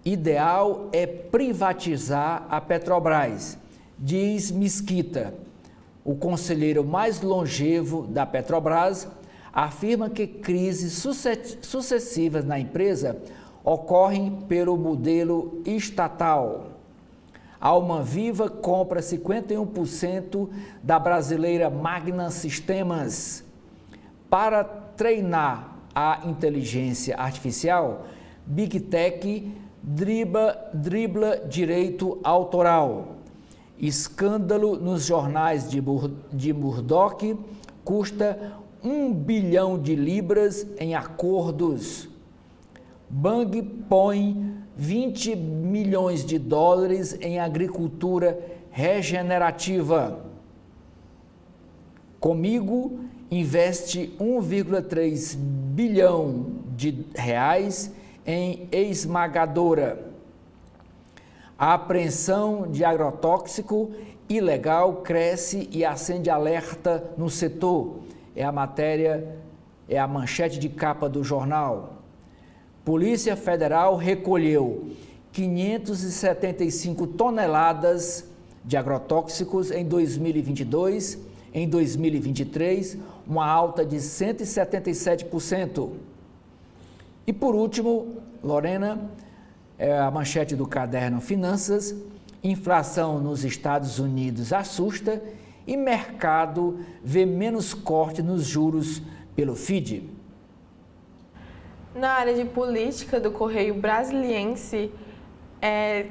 ideal é privatizar a Petrobras, diz Mesquita. O conselheiro mais longevo da Petrobras afirma que crises sucessivas na empresa ocorrem pelo modelo estatal. Alma Viva compra 51% da brasileira Magna Sistemas. Para treinar a inteligência artificial, Big Tech dribla direito autoral. Escândalo nos jornais de Murdoch custa 1 bilhão de libras em acordos. Bang põe 20 milhões de dólares em agricultura regenerativa. Comigo investe 1,3 bilhão de reais em esmagadora. A apreensão de agrotóxico ilegal cresce e acende alerta no setor. É a manchete de capa do jornal. Polícia Federal recolheu 575 toneladas de agrotóxicos em 2022, em 2023, uma alta de 177%. E por último, Lorena, a manchete do caderno Finanças: inflação nos Estados Unidos assusta e mercado vê menos corte nos juros pelo FID. Na área de política do Correio Brasiliense,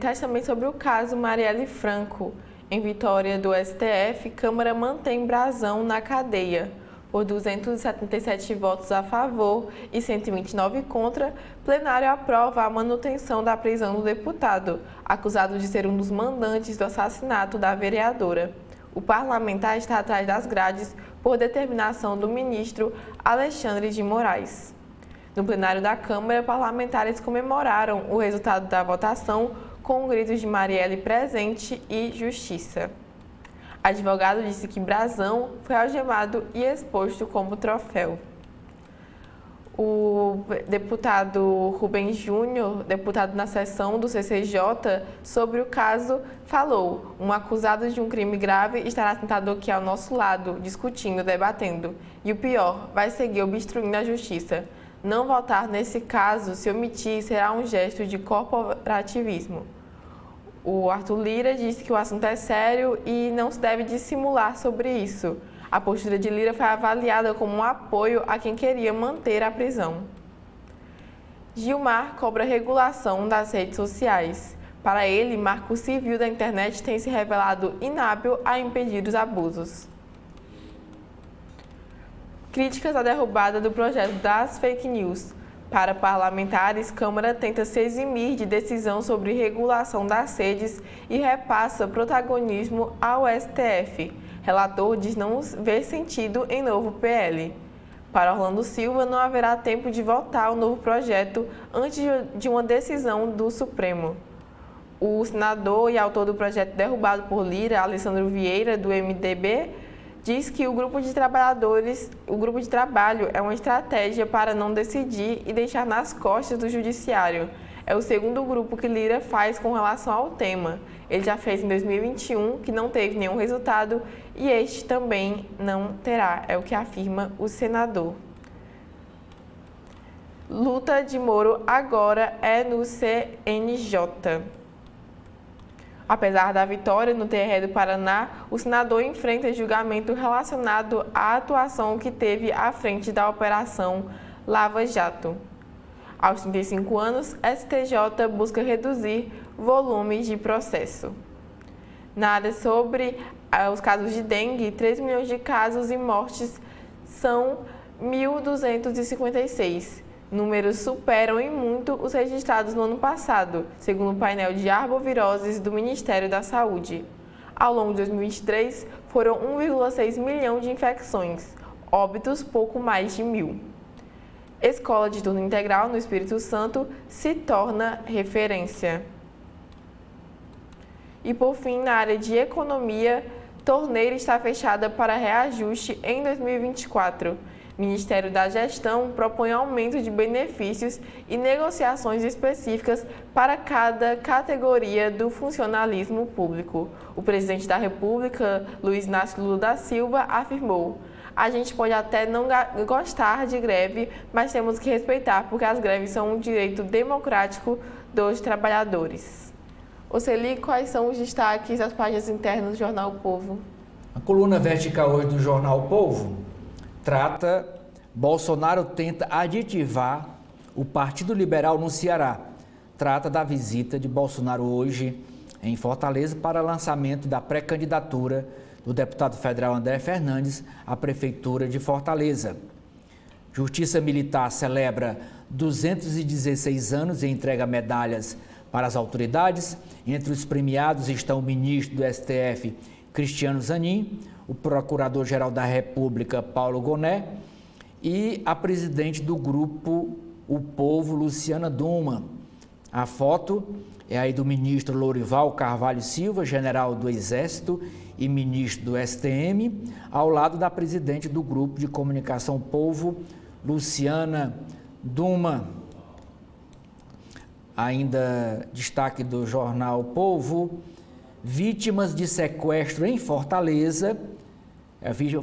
traz também sobre o caso Marielle Franco. Em vitória do STF, Câmara mantém Brazão na cadeia. Por 277 votos a favor e 129 contra, plenário aprova a manutenção da prisão do deputado, acusado de ser um dos mandantes do assassinato da vereadora. O parlamentar está atrás das grades por determinação do ministro Alexandre de Moraes. No plenário da Câmara, parlamentares comemoraram o resultado da votação com gritos de Marielle presente e justiça. Advogado disse que Brazão foi algemado e exposto como troféu. O deputado Rubens Júnior, deputado na sessão do CCJ, sobre o caso, falou: um acusado de um crime grave estará sentado aqui ao nosso lado, discutindo, debatendo. E o pior, vai seguir obstruindo a justiça. Não votar nesse caso, se omitir, será um gesto de corporativismo. O Arthur Lira disse que o assunto é sério e não se deve dissimular sobre isso. A postura de Lira foi avaliada como um apoio a quem queria manter a prisão. Gilmar cobra regulação das redes sociais. Para ele, marco civil da internet tem se revelado inábil a impedir os abusos. Críticas à derrubada do projeto das fake news. Para parlamentares, Câmara tenta se eximir de decisão sobre regulação das redes e repassa protagonismo ao STF. Relator diz não ver sentido em novo PL. Para Orlando Silva, não haverá tempo de votar o novo projeto antes de uma decisão do Supremo. O senador e autor do projeto derrubado por Lira, Alessandro Vieira, do MDB, diz que o grupo de trabalho é uma estratégia para não decidir e deixar nas costas do judiciário. É o segundo grupo que Lira faz com relação ao tema. Ele já fez em 2021, que não teve nenhum resultado, e este também não terá, é o que afirma o senador. Luta de Moro agora é no CNJ. Apesar da vitória no TRE do Paraná, o senador enfrenta julgamento relacionado à atuação que teve à frente da Operação Lava Jato. Aos 35 anos, STJ busca reduzir volumes de processo. Na área sobre os casos de dengue, 3 milhões de casos e mortes são 1.256. Números superam em muito os registrados no ano passado, segundo o painel de arboviroses do Ministério da Saúde. Ao longo de 2023, foram 1,6 milhão de infecções, óbitos pouco mais de 1.000. Escola de turno integral no Espírito Santo se torna referência. E por fim, na área de economia, torneira está fechada para reajuste em 2024. Ministério da Gestão propõe aumento de benefícios e negociações específicas para cada categoria do funcionalismo público. O presidente da República, Luiz Inácio Lula da Silva, afirmou: "A gente pode até não gostar de greve, mas temos que respeitar, porque as greves são um direito democrático dos trabalhadores." Oceli, quais são os destaques das páginas internas do Jornal O Povo? A coluna vertical hoje do Jornal O Povo trata: Bolsonaro tenta aditivar o Partido Liberal no Ceará. Trata da visita de Bolsonaro hoje em Fortaleza para lançamento da pré-candidatura do deputado federal André Fernandes à Prefeitura de Fortaleza. Justiça Militar celebra 216 anos e entrega medalhas para as autoridades. Entre os premiados estão o ministro do STF, Cristiano Zanin, o Procurador-Geral da República, Paulo Gonet, e a presidente do grupo O Povo, Luciana Duma. A foto é aí do ministro Lourival Carvalho Silva, general do Exército e ministro do STM, ao lado da presidente do grupo de comunicação Povo, Luciana Duma. Ainda destaque do jornal Povo: vítimas de sequestro em Fortaleza,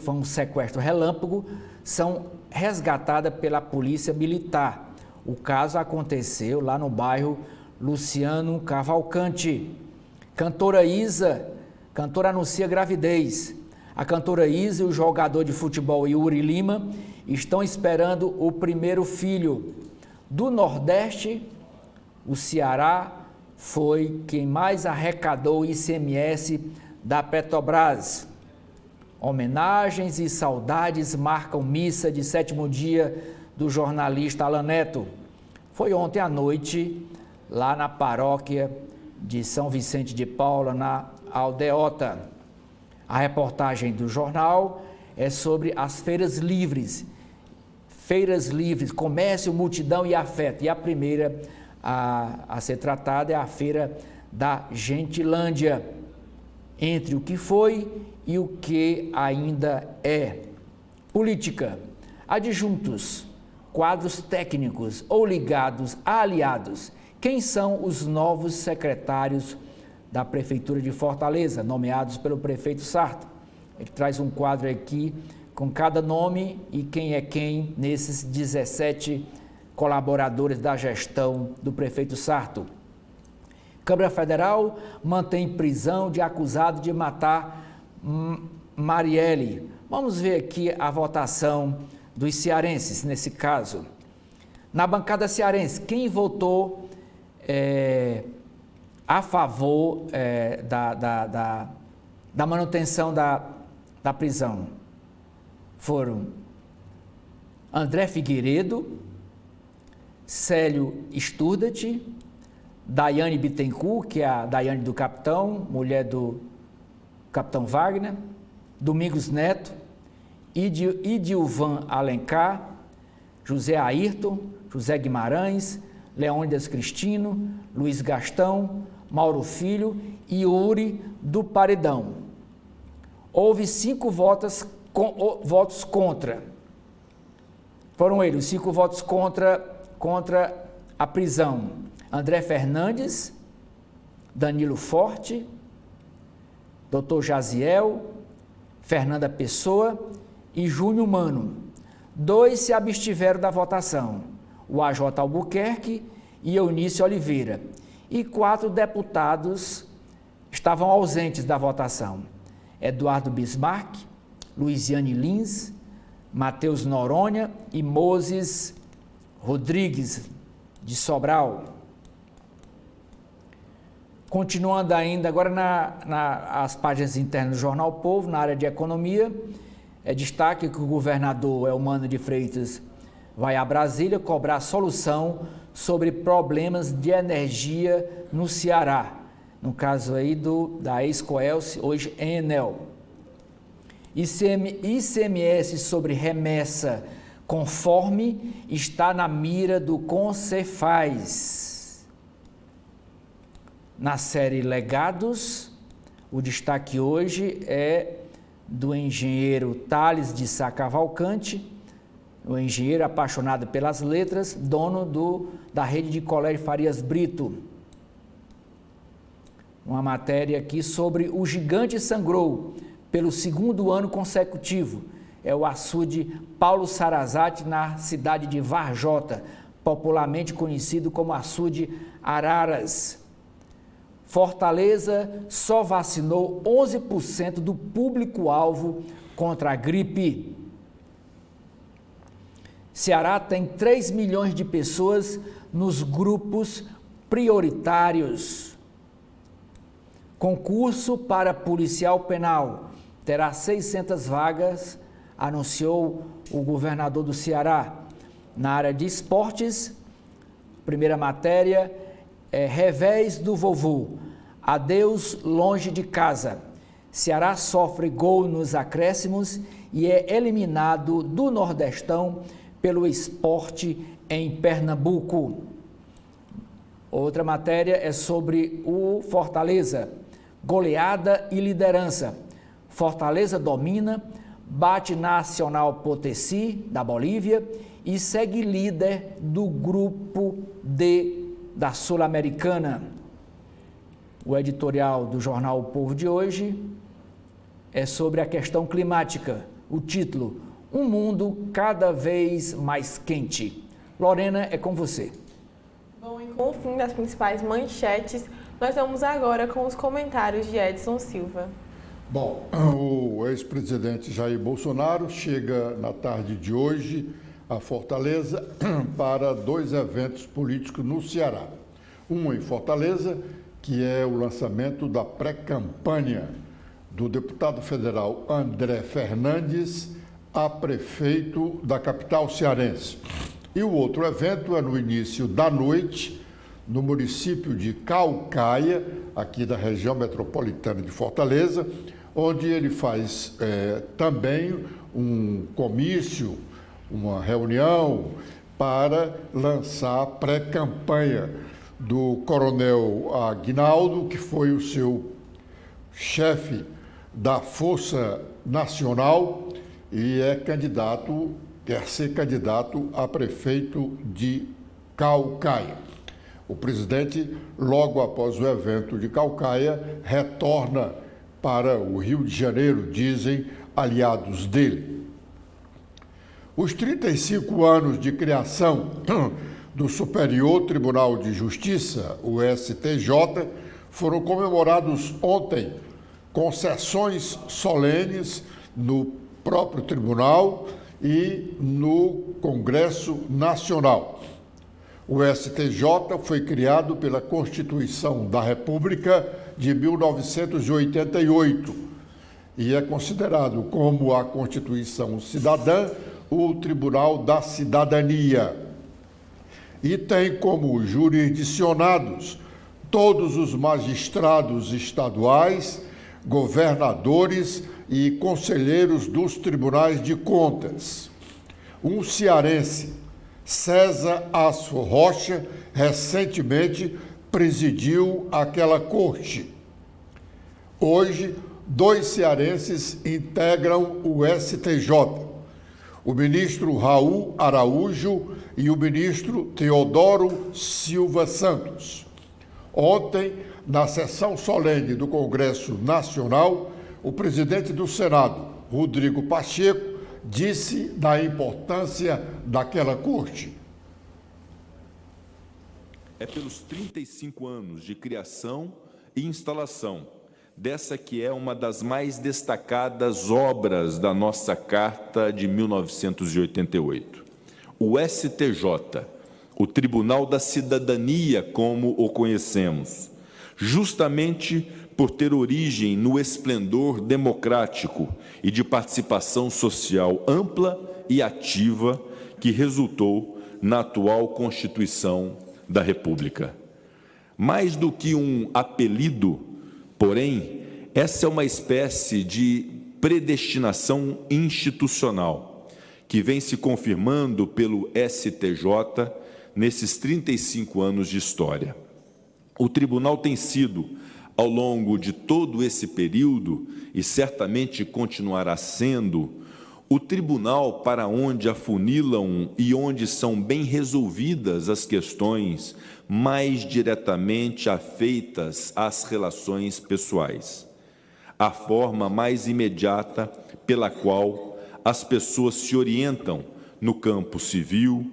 foi um sequestro relâmpago, são resgatadas pela Polícia Militar. O caso aconteceu lá no bairro Luciano Cavalcante. Cantora anuncia gravidez. A cantora Isa e o jogador de futebol Yuri Lima estão esperando o primeiro filho. Do Nordeste, o Ceará foi quem mais arrecadou o ICMS da Petrobras. Homenagens e saudades marcam missa de 7º dia do jornalista Alan Neto. Foi ontem à noite, lá na paróquia de São Vicente de Paula, na Aldeota. A reportagem do jornal é sobre as feiras livres. Feiras livres, comércio, multidão e afeto. E a primeira a ser tratada é a Feira da Gentilândia, entre o que foi e o que ainda é. Política: adjuntos, quadros técnicos ou ligados a aliados. Quem são os novos secretários da Prefeitura de Fortaleza, nomeados pelo prefeito Sarto? Ele traz um quadro aqui com cada nome e quem é quem nesses 17 colaboradores da gestão do prefeito Sarto. Câmara Federal mantém prisão de acusado de matar Marielle. Vamos ver aqui a votação dos cearenses nesse caso. Na bancada cearense, quem votou a favor da manutenção da prisão? Foram André Figueiredo, Célio Sturdat, Daiane Bittencourt, que é a Daiane do Capitão, mulher do Capitão Wagner, Domingos Neto, Idilvan Alencar, José Ayrton, José Guimarães, Leônidas Cristino, Luiz Gastão, Mauro Filho e Yuri do Paredão. Houve 5 votos contra. Foram eles, os 5 votos contra a prisão: André Fernandes, Danilo Forte, Dr. Jaziel, Fernanda Pessoa e Júnior Mano. 2 se abstiveram da votação: o AJ Albuquerque e Eunice Oliveira. E 4 deputados estavam ausentes da votação: Eduardo Bismarck, Luiziane Lins, Matheus Noronha e Moses Rodrigues, de Sobral. Continuando ainda, agora nas páginas internas do Jornal Povo, na área de economia, destaque que o governador Elmano de Freitas vai a Brasília cobrar solução sobre problemas de energia no Ceará. No caso aí da ex-Coelce, hoje Enel. ICMS sobre remessa conforme está na mira do Concefaz. Na série Legados, o destaque hoje é do engenheiro Thales de Sá Cavalcante, o engenheiro apaixonado pelas letras, dono da rede de colégio Farias Brito. Uma matéria aqui sobre o gigante sangrou pelo segundo ano consecutivo. É o açude Paulo Sarazate, na cidade de Varjota, popularmente conhecido como açude Araras. Fortaleza só vacinou 11% do público-alvo contra a gripe. Ceará tem 3 milhões de pessoas nos grupos prioritários. Concurso para policial penal terá 600 vagas, anunciou o governador do Ceará. Na área de esportes, primeira matéria é revés do vovô, adeus longe de casa. Ceará sofre gol nos acréscimos e é eliminado do Nordestão pelo Sport em Pernambuco. Outra matéria é sobre o Fortaleza, goleada e liderança. Fortaleza domina, bate Nacional Potosí, da Bolívia, e segue líder do grupo D da Sul-Americana. O editorial do jornal O Povo de hoje é sobre a questão climática. O título, Um Mundo Cada Vez Mais Quente. Lorena, é com você. Bom, e com o fim das principais manchetes, nós vamos agora com os comentários de Edson Silva. Bom, o ex-presidente Jair Bolsonaro chega na tarde de hoje a Fortaleza para 2 eventos políticos no Ceará. Um em Fortaleza, que é o lançamento da pré-campanha do deputado federal André Fernandes a prefeito da capital cearense. E o outro evento é no início da noite, no município de Caucaia, aqui da região metropolitana de Fortaleza, onde ele faz também um comício, uma reunião para lançar a pré-campanha do coronel Aguinaldo, que foi o seu chefe da Força Nacional e quer ser candidato a prefeito de Caucaia. O presidente, logo após o evento de Caucaia, retorna para o Rio de Janeiro, dizem aliados dele. Os 35 anos de criação do Superior Tribunal de Justiça, o STJ, foram comemorados ontem com sessões solenes no próprio tribunal e no Congresso Nacional. O STJ foi criado pela Constituição da República de 1988 e é considerado como a Constituição Cidadã o Tribunal da Cidadania. E tem como jurisdicionados todos os magistrados estaduais, governadores e conselheiros dos tribunais de contas. Um cearense, César Asfo Rocha, recentemente presidiu aquela corte. Hoje, 2 cearenses integram o STJ, o ministro Raul Araújo e o ministro Teodoro Silva Santos. Ontem, na sessão solene do Congresso Nacional, o presidente do Senado, Rodrigo Pacheco, disse da importância daquela corte. É pelos 35 anos de criação e instalação dessa que é uma das mais destacadas obras da nossa Carta de 1988. O STJ, o Tribunal da Cidadania, como o conhecemos, justamente por ter origem no esplendor democrático e de participação social ampla e ativa que resultou na atual Constituição da República. Mais do que um apelido, porém, essa é uma espécie de predestinação institucional que vem se confirmando pelo STJ nesses 35 anos de história. O tribunal tem sido, ao longo de todo esse período, e certamente continuará sendo, o tribunal para onde afunilam e onde são bem resolvidas as questões mais diretamente afeitas às relações pessoais. A forma mais imediata pela qual as pessoas se orientam no campo civil,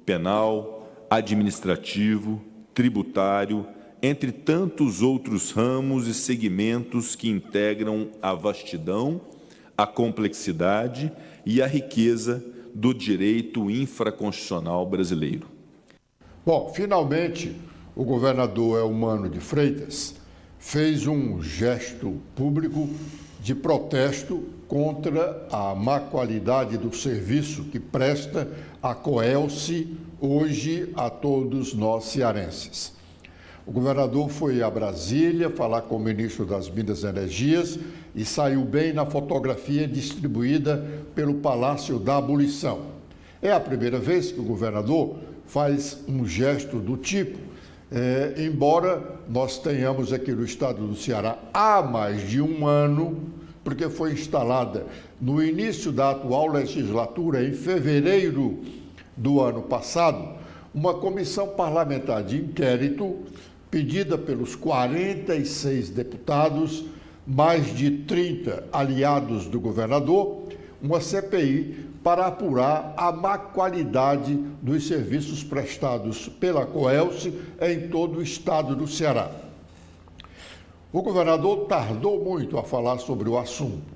penal, administrativo, tributário, entre tantos outros ramos e segmentos que integram a vastidão, a complexidade e a riqueza do direito infraconstitucional brasileiro. Bom, finalmente, o governador Eumano de Freitas fez um gesto público de protesto contra a má qualidade do serviço que presta a Coelce hoje a todos nós cearenses. O governador foi a Brasília falar com o ministro das Minas e Energias e saiu bem na fotografia distribuída pelo Palácio da Abolição. É a primeira vez que o governador faz um gesto do tipo, embora nós tenhamos aqui no estado do Ceará há mais de um ano, porque foi instalada no início da atual legislatura, em fevereiro do ano passado, uma comissão parlamentar de inquérito pedida pelos 46 deputados, mais de 30 aliados do governador, uma CPI para apurar a má qualidade dos serviços prestados pela Coelce em todo o estado do Ceará. O governador tardou muito a falar sobre o assunto,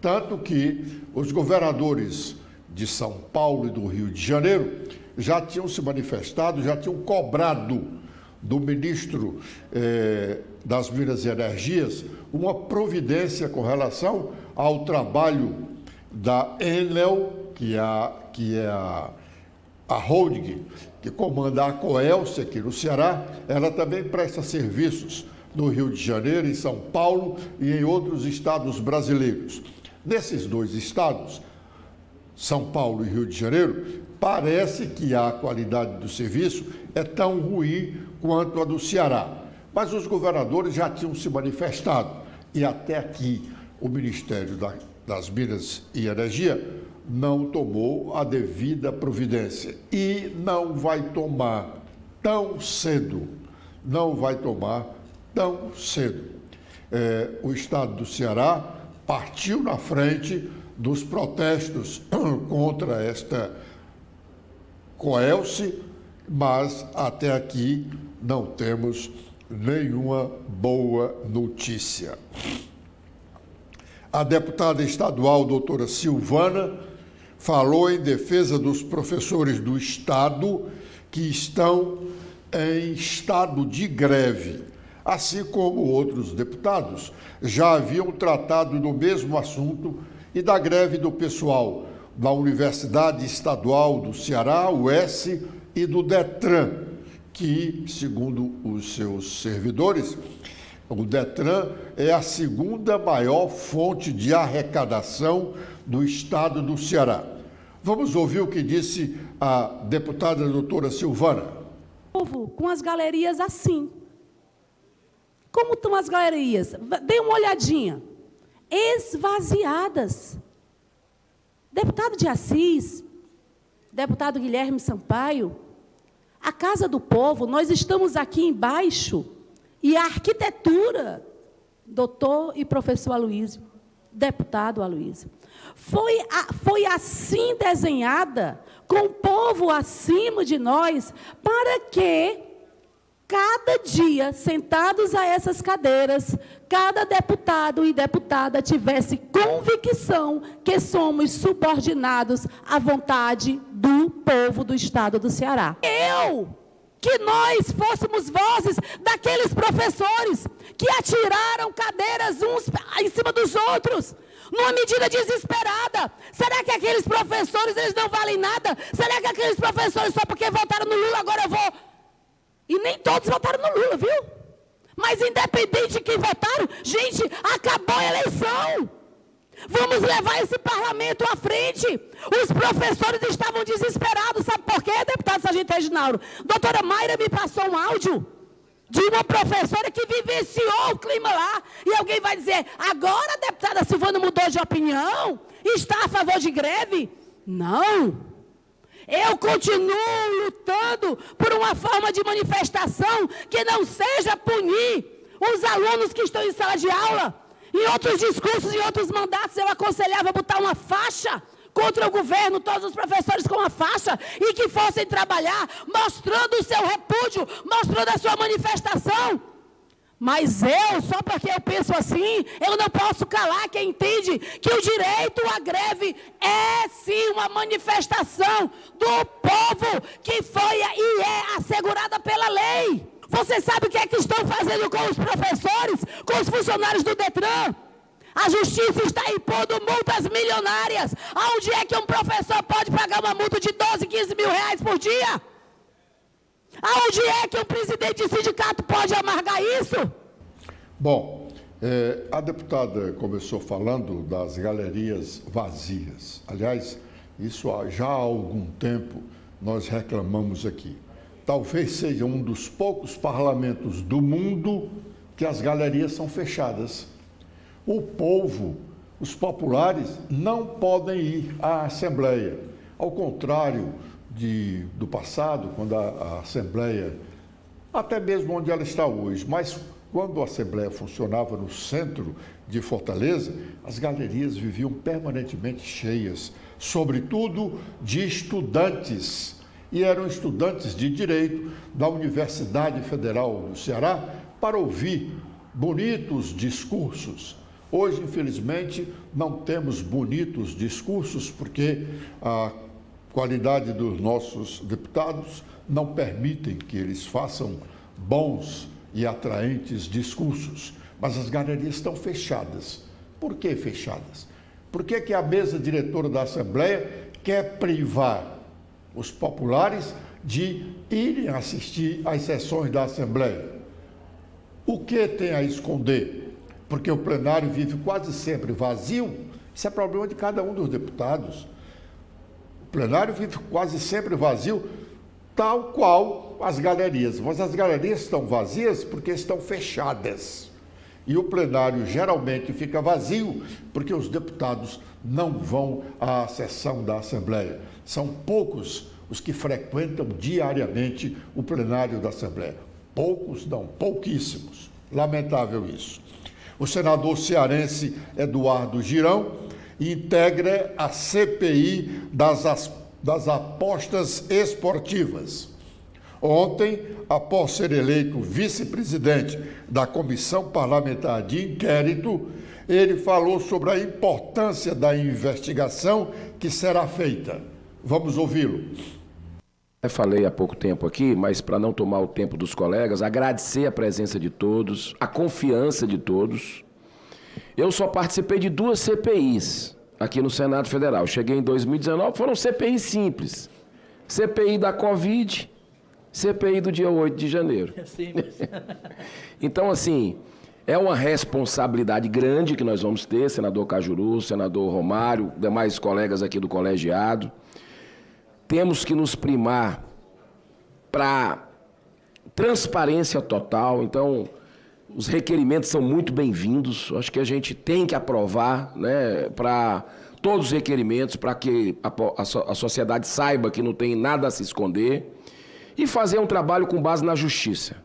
tanto que os governadores de São Paulo e do Rio de Janeiro já tinham se manifestado, já tinham cobrado do ministro das Minas e Energias uma providência com relação ao trabalho da Enel, que é a holding que comanda a Coelce aqui no Ceará. Ela também presta serviços no Rio de Janeiro, em São Paulo e em outros estados brasileiros. Nesses dois estados, São Paulo e Rio de Janeiro, parece que a qualidade do serviço é tão ruim quanto a do Ceará. Mas os governadores já tinham se manifestado e até aqui o Ministério das Minas e Energia não tomou a devida providência e não vai tomar tão cedo. Não vai tomar tão cedo. O estado do Ceará partiu na frente dos protestos contra esta Coelce, mas até aqui não temos nenhuma boa notícia. A deputada estadual, doutora Silvana, falou em defesa dos professores do estado que estão em estado de greve, assim como outros deputados já haviam tratado do mesmo assunto e da greve do pessoal da Universidade Estadual do Ceará, UES, e do DETRAN, que, segundo os seus servidores, o DETRAN é a segunda maior fonte de arrecadação do estado do Ceará. Vamos ouvir o que disse a deputada doutora Silvana. Com as galerias assim. Como estão as galerias? Dê uma olhadinha. Esvaziadas. Deputado de Assis, deputado Guilherme Sampaio, a Casa do Povo, nós estamos aqui embaixo, e a arquitetura, doutor e professor Aloysio, deputado Aloysio, foi assim desenhada, com o povo acima de nós, para que, cada dia, sentados a essas cadeiras, cada deputado e deputada tivesse convicção que somos subordinados à vontade do povo do estado do Ceará. Que nós fôssemos vozes daqueles professores que atiraram cadeiras uns em cima dos outros, numa medida desesperada. Será que aqueles professores, eles não valem nada? Será que aqueles professores, só porque votaram no Lula, agora eu vou... E nem todos votaram no Lula, viu? Mas independente de quem votaram, gente, acabou a eleição. Vamos levar esse parlamento à frente. Os professores estavam desesperados. Sabe por quê, deputado Sargento Reginaldo? Doutora Mayra me passou um áudio de uma professora que vivenciou o clima lá. E alguém vai dizer, agora a deputada Silvana mudou de opinião? Está a favor de greve? Não. Eu continuo lutando por uma forma de manifestação que não seja punir os alunos que estão em sala de aula. Em outros discursos, em outros mandatos, eu aconselhava botar uma faixa contra o governo, todos os professores com a faixa, e que fossem trabalhar, mostrando o seu repúdio, mostrando a sua manifestação. Mas eu, só porque eu penso assim, eu não posso calar quem entende que o direito à greve é sim uma manifestação do povo que foi e é assegurada pela lei. Você sabe o que é que estão fazendo com os professores, com os funcionários do Detran? A justiça está impondo multas milionárias. Aonde é que um professor pode pagar uma multa de 12, 15 mil reais por dia? Aonde é que um presidente de sindicato pode amargar isso? Bom, a deputada começou falando das galerias vazias. Aliás, isso já há algum tempo nós reclamamos aqui. Talvez seja um dos poucos parlamentos do mundo que as galerias são fechadas. O povo, os populares, não podem ir à Assembleia. Ao contrário do passado, quando a Assembleia, até mesmo onde ela está hoje, mas quando a Assembleia funcionava no centro de Fortaleza, as galerias viviam permanentemente cheias, sobretudo de estudantes. E eram estudantes de Direito da Universidade Federal do Ceará para ouvir bonitos discursos. Hoje, infelizmente, não temos bonitos discursos porque a qualidade dos nossos deputados não permitem que eles façam bons e atraentes discursos. Mas as galerias estão fechadas. Por que fechadas? Por que a mesa diretora da Assembleia quer privar os populares de irem assistir às sessões da Assembleia? O que tem a esconder? Porque o plenário vive quase sempre vazio. Isso é problema de cada um dos deputados. O plenário vive quase sempre vazio, tal qual as galerias. Mas as galerias estão vazias porque estão fechadas. E o plenário geralmente fica vazio porque os deputados não vão à sessão da Assembleia. São poucos os que frequentam diariamente o plenário da Assembleia. Poucos, não, pouquíssimos. Lamentável isso. O senador cearense Eduardo Girão integra a CPI das apostas esportivas. Ontem, após ser eleito vice-presidente da Comissão Parlamentar de Inquérito, ele falou sobre a importância da investigação que será feita. Vamos ouvi-lo. Eu falei há pouco tempo aqui, mas para não tomar o tempo dos colegas, agradecer a presença de todos, a confiança de todos. Eu só participei de 2 CPIs aqui no Senado Federal. Cheguei em 2019, foram CPIs simples. CPI da Covid, CPI do dia 8 de janeiro. É simples. Então, assim, é uma responsabilidade grande que nós vamos ter, senador Cajuru, senador Romário, demais colegas aqui do colegiado. Temos que nos primar para transparência total. Então, os requerimentos são muito bem-vindos. Acho que a gente tem que aprovar, né, para todos os requerimentos, para que a sociedade saiba que não tem nada a se esconder e fazer um trabalho com base na justiça.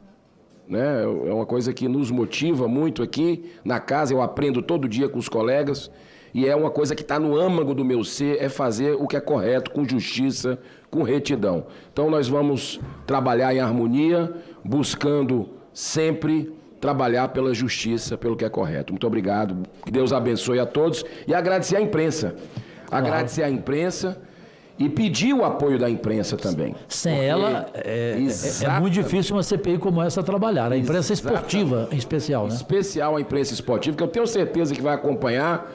Né? É uma coisa que nos motiva muito aqui na casa, eu aprendo todo dia com os colegas. E é uma coisa que está no âmago do meu ser, é fazer o que é correto, com justiça, com retidão. Então nós vamos trabalhar em harmonia, buscando sempre trabalhar pela justiça, pelo que é correto. Muito obrigado, que Deus abençoe a todos e agradecer à imprensa. Agradecer à imprensa e pedir o apoio da imprensa também. Sem ela, é muito difícil uma CPI como essa trabalhar. A imprensa esportiva, em especial, né? Especial a imprensa esportiva, que eu tenho certeza que vai acompanhar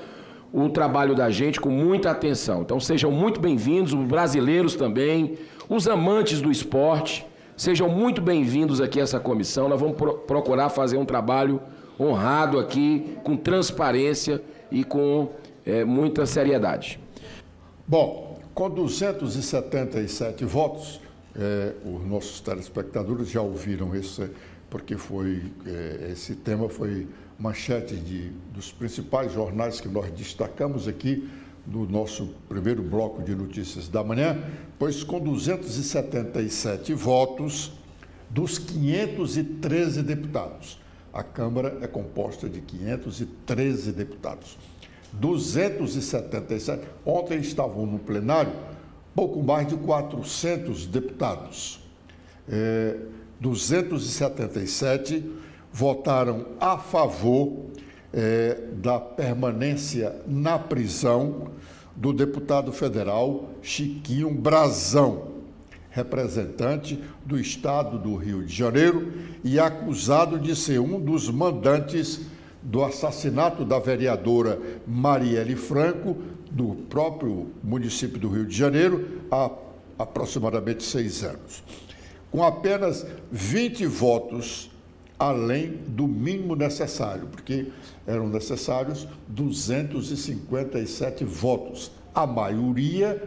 o trabalho da gente com muita atenção. Então sejam muito bem-vindos, os brasileiros também, os amantes do esporte, sejam muito bem-vindos aqui a essa comissão. Nós vamos procurar fazer um trabalho honrado aqui, com transparência e com muita seriedade. Bom, com 277 votos, os nossos telespectadores já ouviram esse, porque esse tema foi manchete dos principais jornais que nós destacamos aqui no nosso primeiro bloco de notícias da manhã, pois com 277 votos dos 513 deputados, a Câmara é composta de 513 deputados. 277, ontem estavam no plenário pouco mais de 400 deputados. 277 votaram a favor da permanência na prisão do deputado federal Chiquinho Brazão, representante do estado do Rio de Janeiro e acusado de ser um dos mandantes do assassinato da vereadora Marielle Franco, do próprio município do Rio de Janeiro, há aproximadamente 6 anos. Com apenas 20 votos além do mínimo necessário, porque eram necessários 257 votos. A maioria,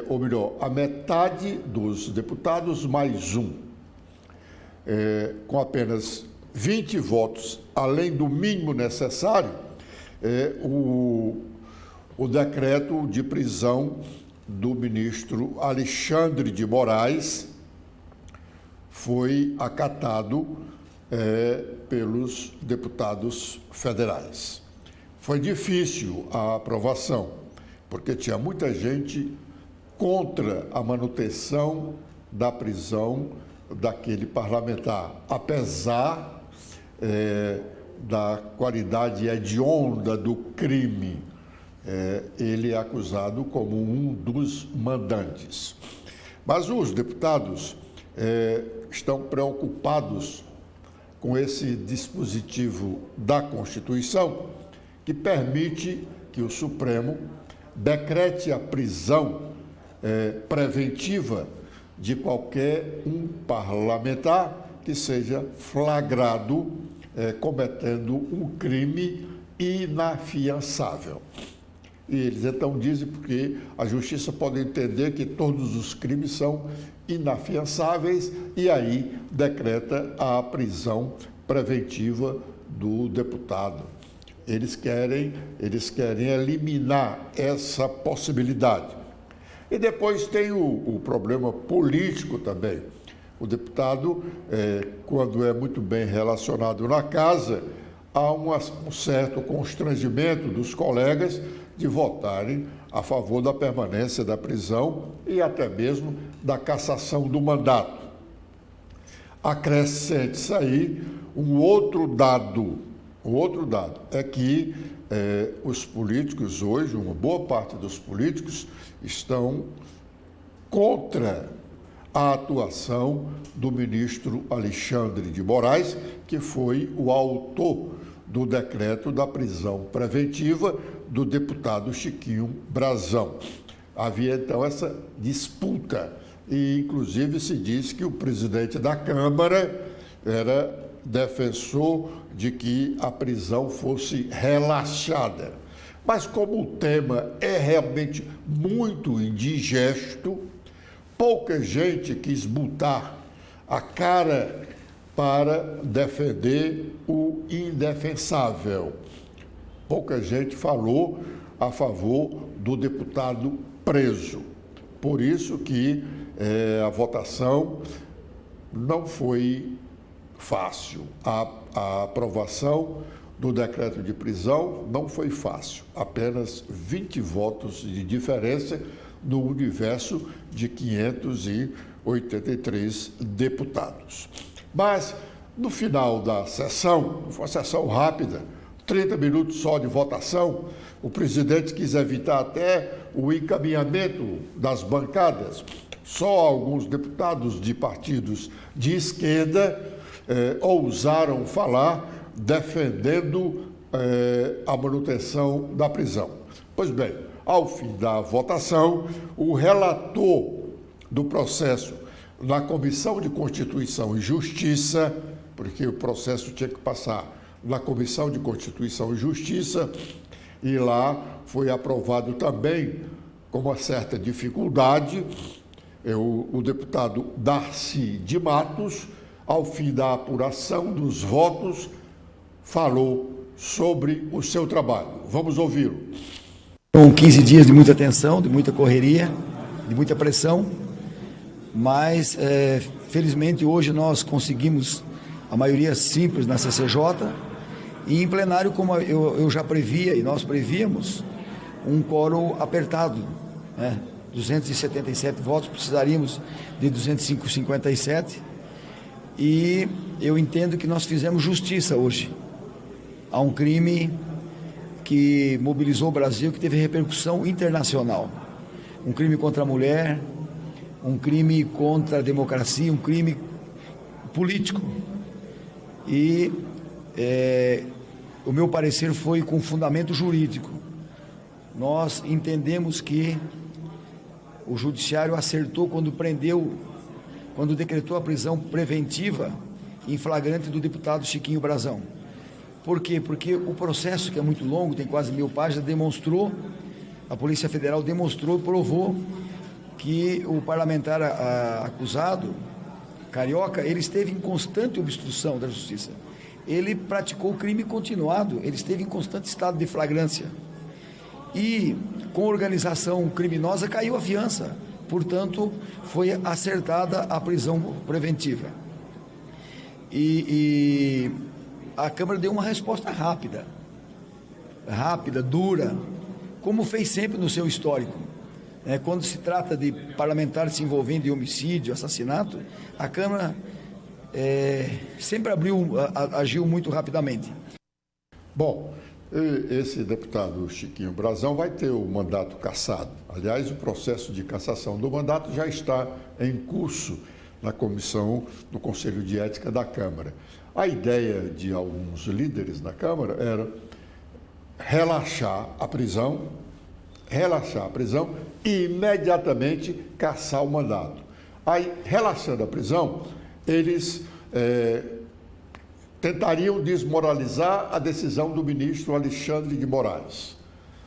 ou melhor, a metade dos deputados mais um. Com apenas 20 votos além do mínimo necessário, o decreto de prisão do ministro Alexandre de Moraes foi acatado pelos deputados federais. Foi difícil a aprovação, porque tinha muita gente contra a manutenção da prisão daquele parlamentar, apesar da qualidade hedionda do crime. Ele é acusado como um dos mandantes. Mas os deputados estão preocupados com esse dispositivo da Constituição que permite que o Supremo decrete a prisão preventiva de qualquer um parlamentar que seja flagrado cometendo um crime inafiançável. E eles então dizem porque a justiça pode entender que todos os crimes são inafiançáveis e aí decreta a prisão preventiva do deputado. Eles querem eliminar essa possibilidade. E depois tem o problema político também. O deputado, quando é muito bem relacionado na casa, há um certo constrangimento dos colegas de votarem a favor da permanência da prisão e até mesmo da cassação do mandato. Acrescente-se aí um outro dado é que os políticos hoje, uma boa parte dos políticos, estão contra a atuação do ministro Alexandre de Moraes, que foi o autor do decreto da prisão preventiva do deputado Chiquinho Brazão. Havia então essa disputa e inclusive se diz que o presidente da Câmara era defensor de que a prisão fosse relaxada. Mas como o tema é realmente muito indigesto, pouca gente quis botar a cara para defender o indefensável. Pouca gente falou a favor do deputado preso. Por isso que a votação não foi fácil. A aprovação do decreto de prisão não foi fácil. Apenas 20 votos de diferença no universo de 583 deputados. Mas, no final da sessão, foi uma sessão rápida, 30 minutos só de votação, o presidente quis evitar até o encaminhamento das bancadas. Só alguns deputados de partidos de esquerda ousaram falar defendendo a manutenção da prisão. Pois bem, ao fim da votação, o relator do processo na Comissão de Constituição e Justiça, porque o processo tinha que passar na Comissão de Constituição e Justiça, e lá foi aprovado também, com uma certa dificuldade, o deputado Darcy de Matos, ao fim da apuração dos votos, falou sobre o seu trabalho. Vamos ouvi-lo. Foram 15 dias de muita tensão, de muita correria, de muita pressão, mas felizmente hoje nós conseguimos a maioria simples na CCJ e em plenário, como eu já previa e nós prevíamos, um quórum apertado, né? 277 votos, precisaríamos de 257 e eu entendo que nós fizemos justiça hoje a um crime que mobilizou o Brasil, que teve repercussão internacional. Um crime contra a mulher, um crime contra a democracia, um crime político. E o meu parecer foi com fundamento jurídico. Nós entendemos que o Judiciário acertou quando decretou a prisão preventiva em flagrante do deputado Chiquinho Brazão. Por quê? Porque o processo, que é muito longo, tem quase 1000 páginas, demonstrou, a Polícia Federal demonstrou e provou que o parlamentar acusado, Carioca, ele esteve em constante obstrução da justiça. Ele praticou crime continuado, ele esteve em constante estado de flagrância. E com organização criminosa caiu a fiança, portanto, foi acertada a prisão preventiva. E a Câmara deu uma resposta rápida, dura, como fez sempre no seu histórico. Quando se trata de parlamentares se envolvendo em homicídio, assassinato, a Câmara sempre agiu muito rapidamente. Bom, esse deputado Chiquinho Brazão vai ter o mandato cassado. Aliás, o processo de cassação do mandato já está em curso na comissão do Conselho de Ética da Câmara. A ideia de alguns líderes na Câmara era relaxar a prisão e imediatamente cassar o mandato. Aí, relaxando a prisão, eles tentariam desmoralizar a decisão do ministro Alexandre de Moraes.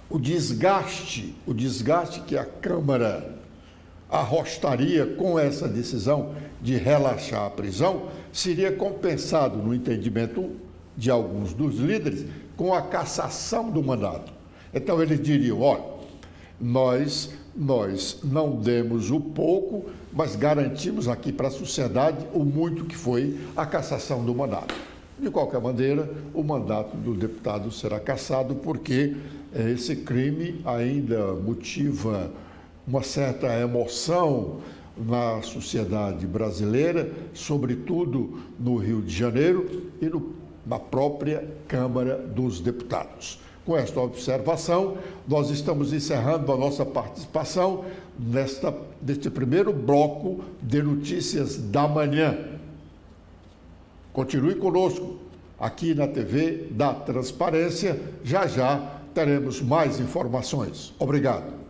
O desgaste que a Câmara arrostaria com essa decisão de relaxar a prisão seria compensado, no entendimento de alguns dos líderes, com a cassação do mandato. Então eles diriam, olha, nós não demos o pouco, mas garantimos aqui para a sociedade o muito que foi a cassação do mandato. De qualquer maneira, o mandato do deputado será cassado porque esse crime ainda motiva uma certa emoção na sociedade brasileira, sobretudo no Rio de Janeiro e na própria Câmara dos Deputados. Com esta observação, nós estamos encerrando a nossa participação neste primeiro bloco de notícias da manhã. Continue conosco aqui na TV da Transparência. Já teremos mais informações. Obrigado.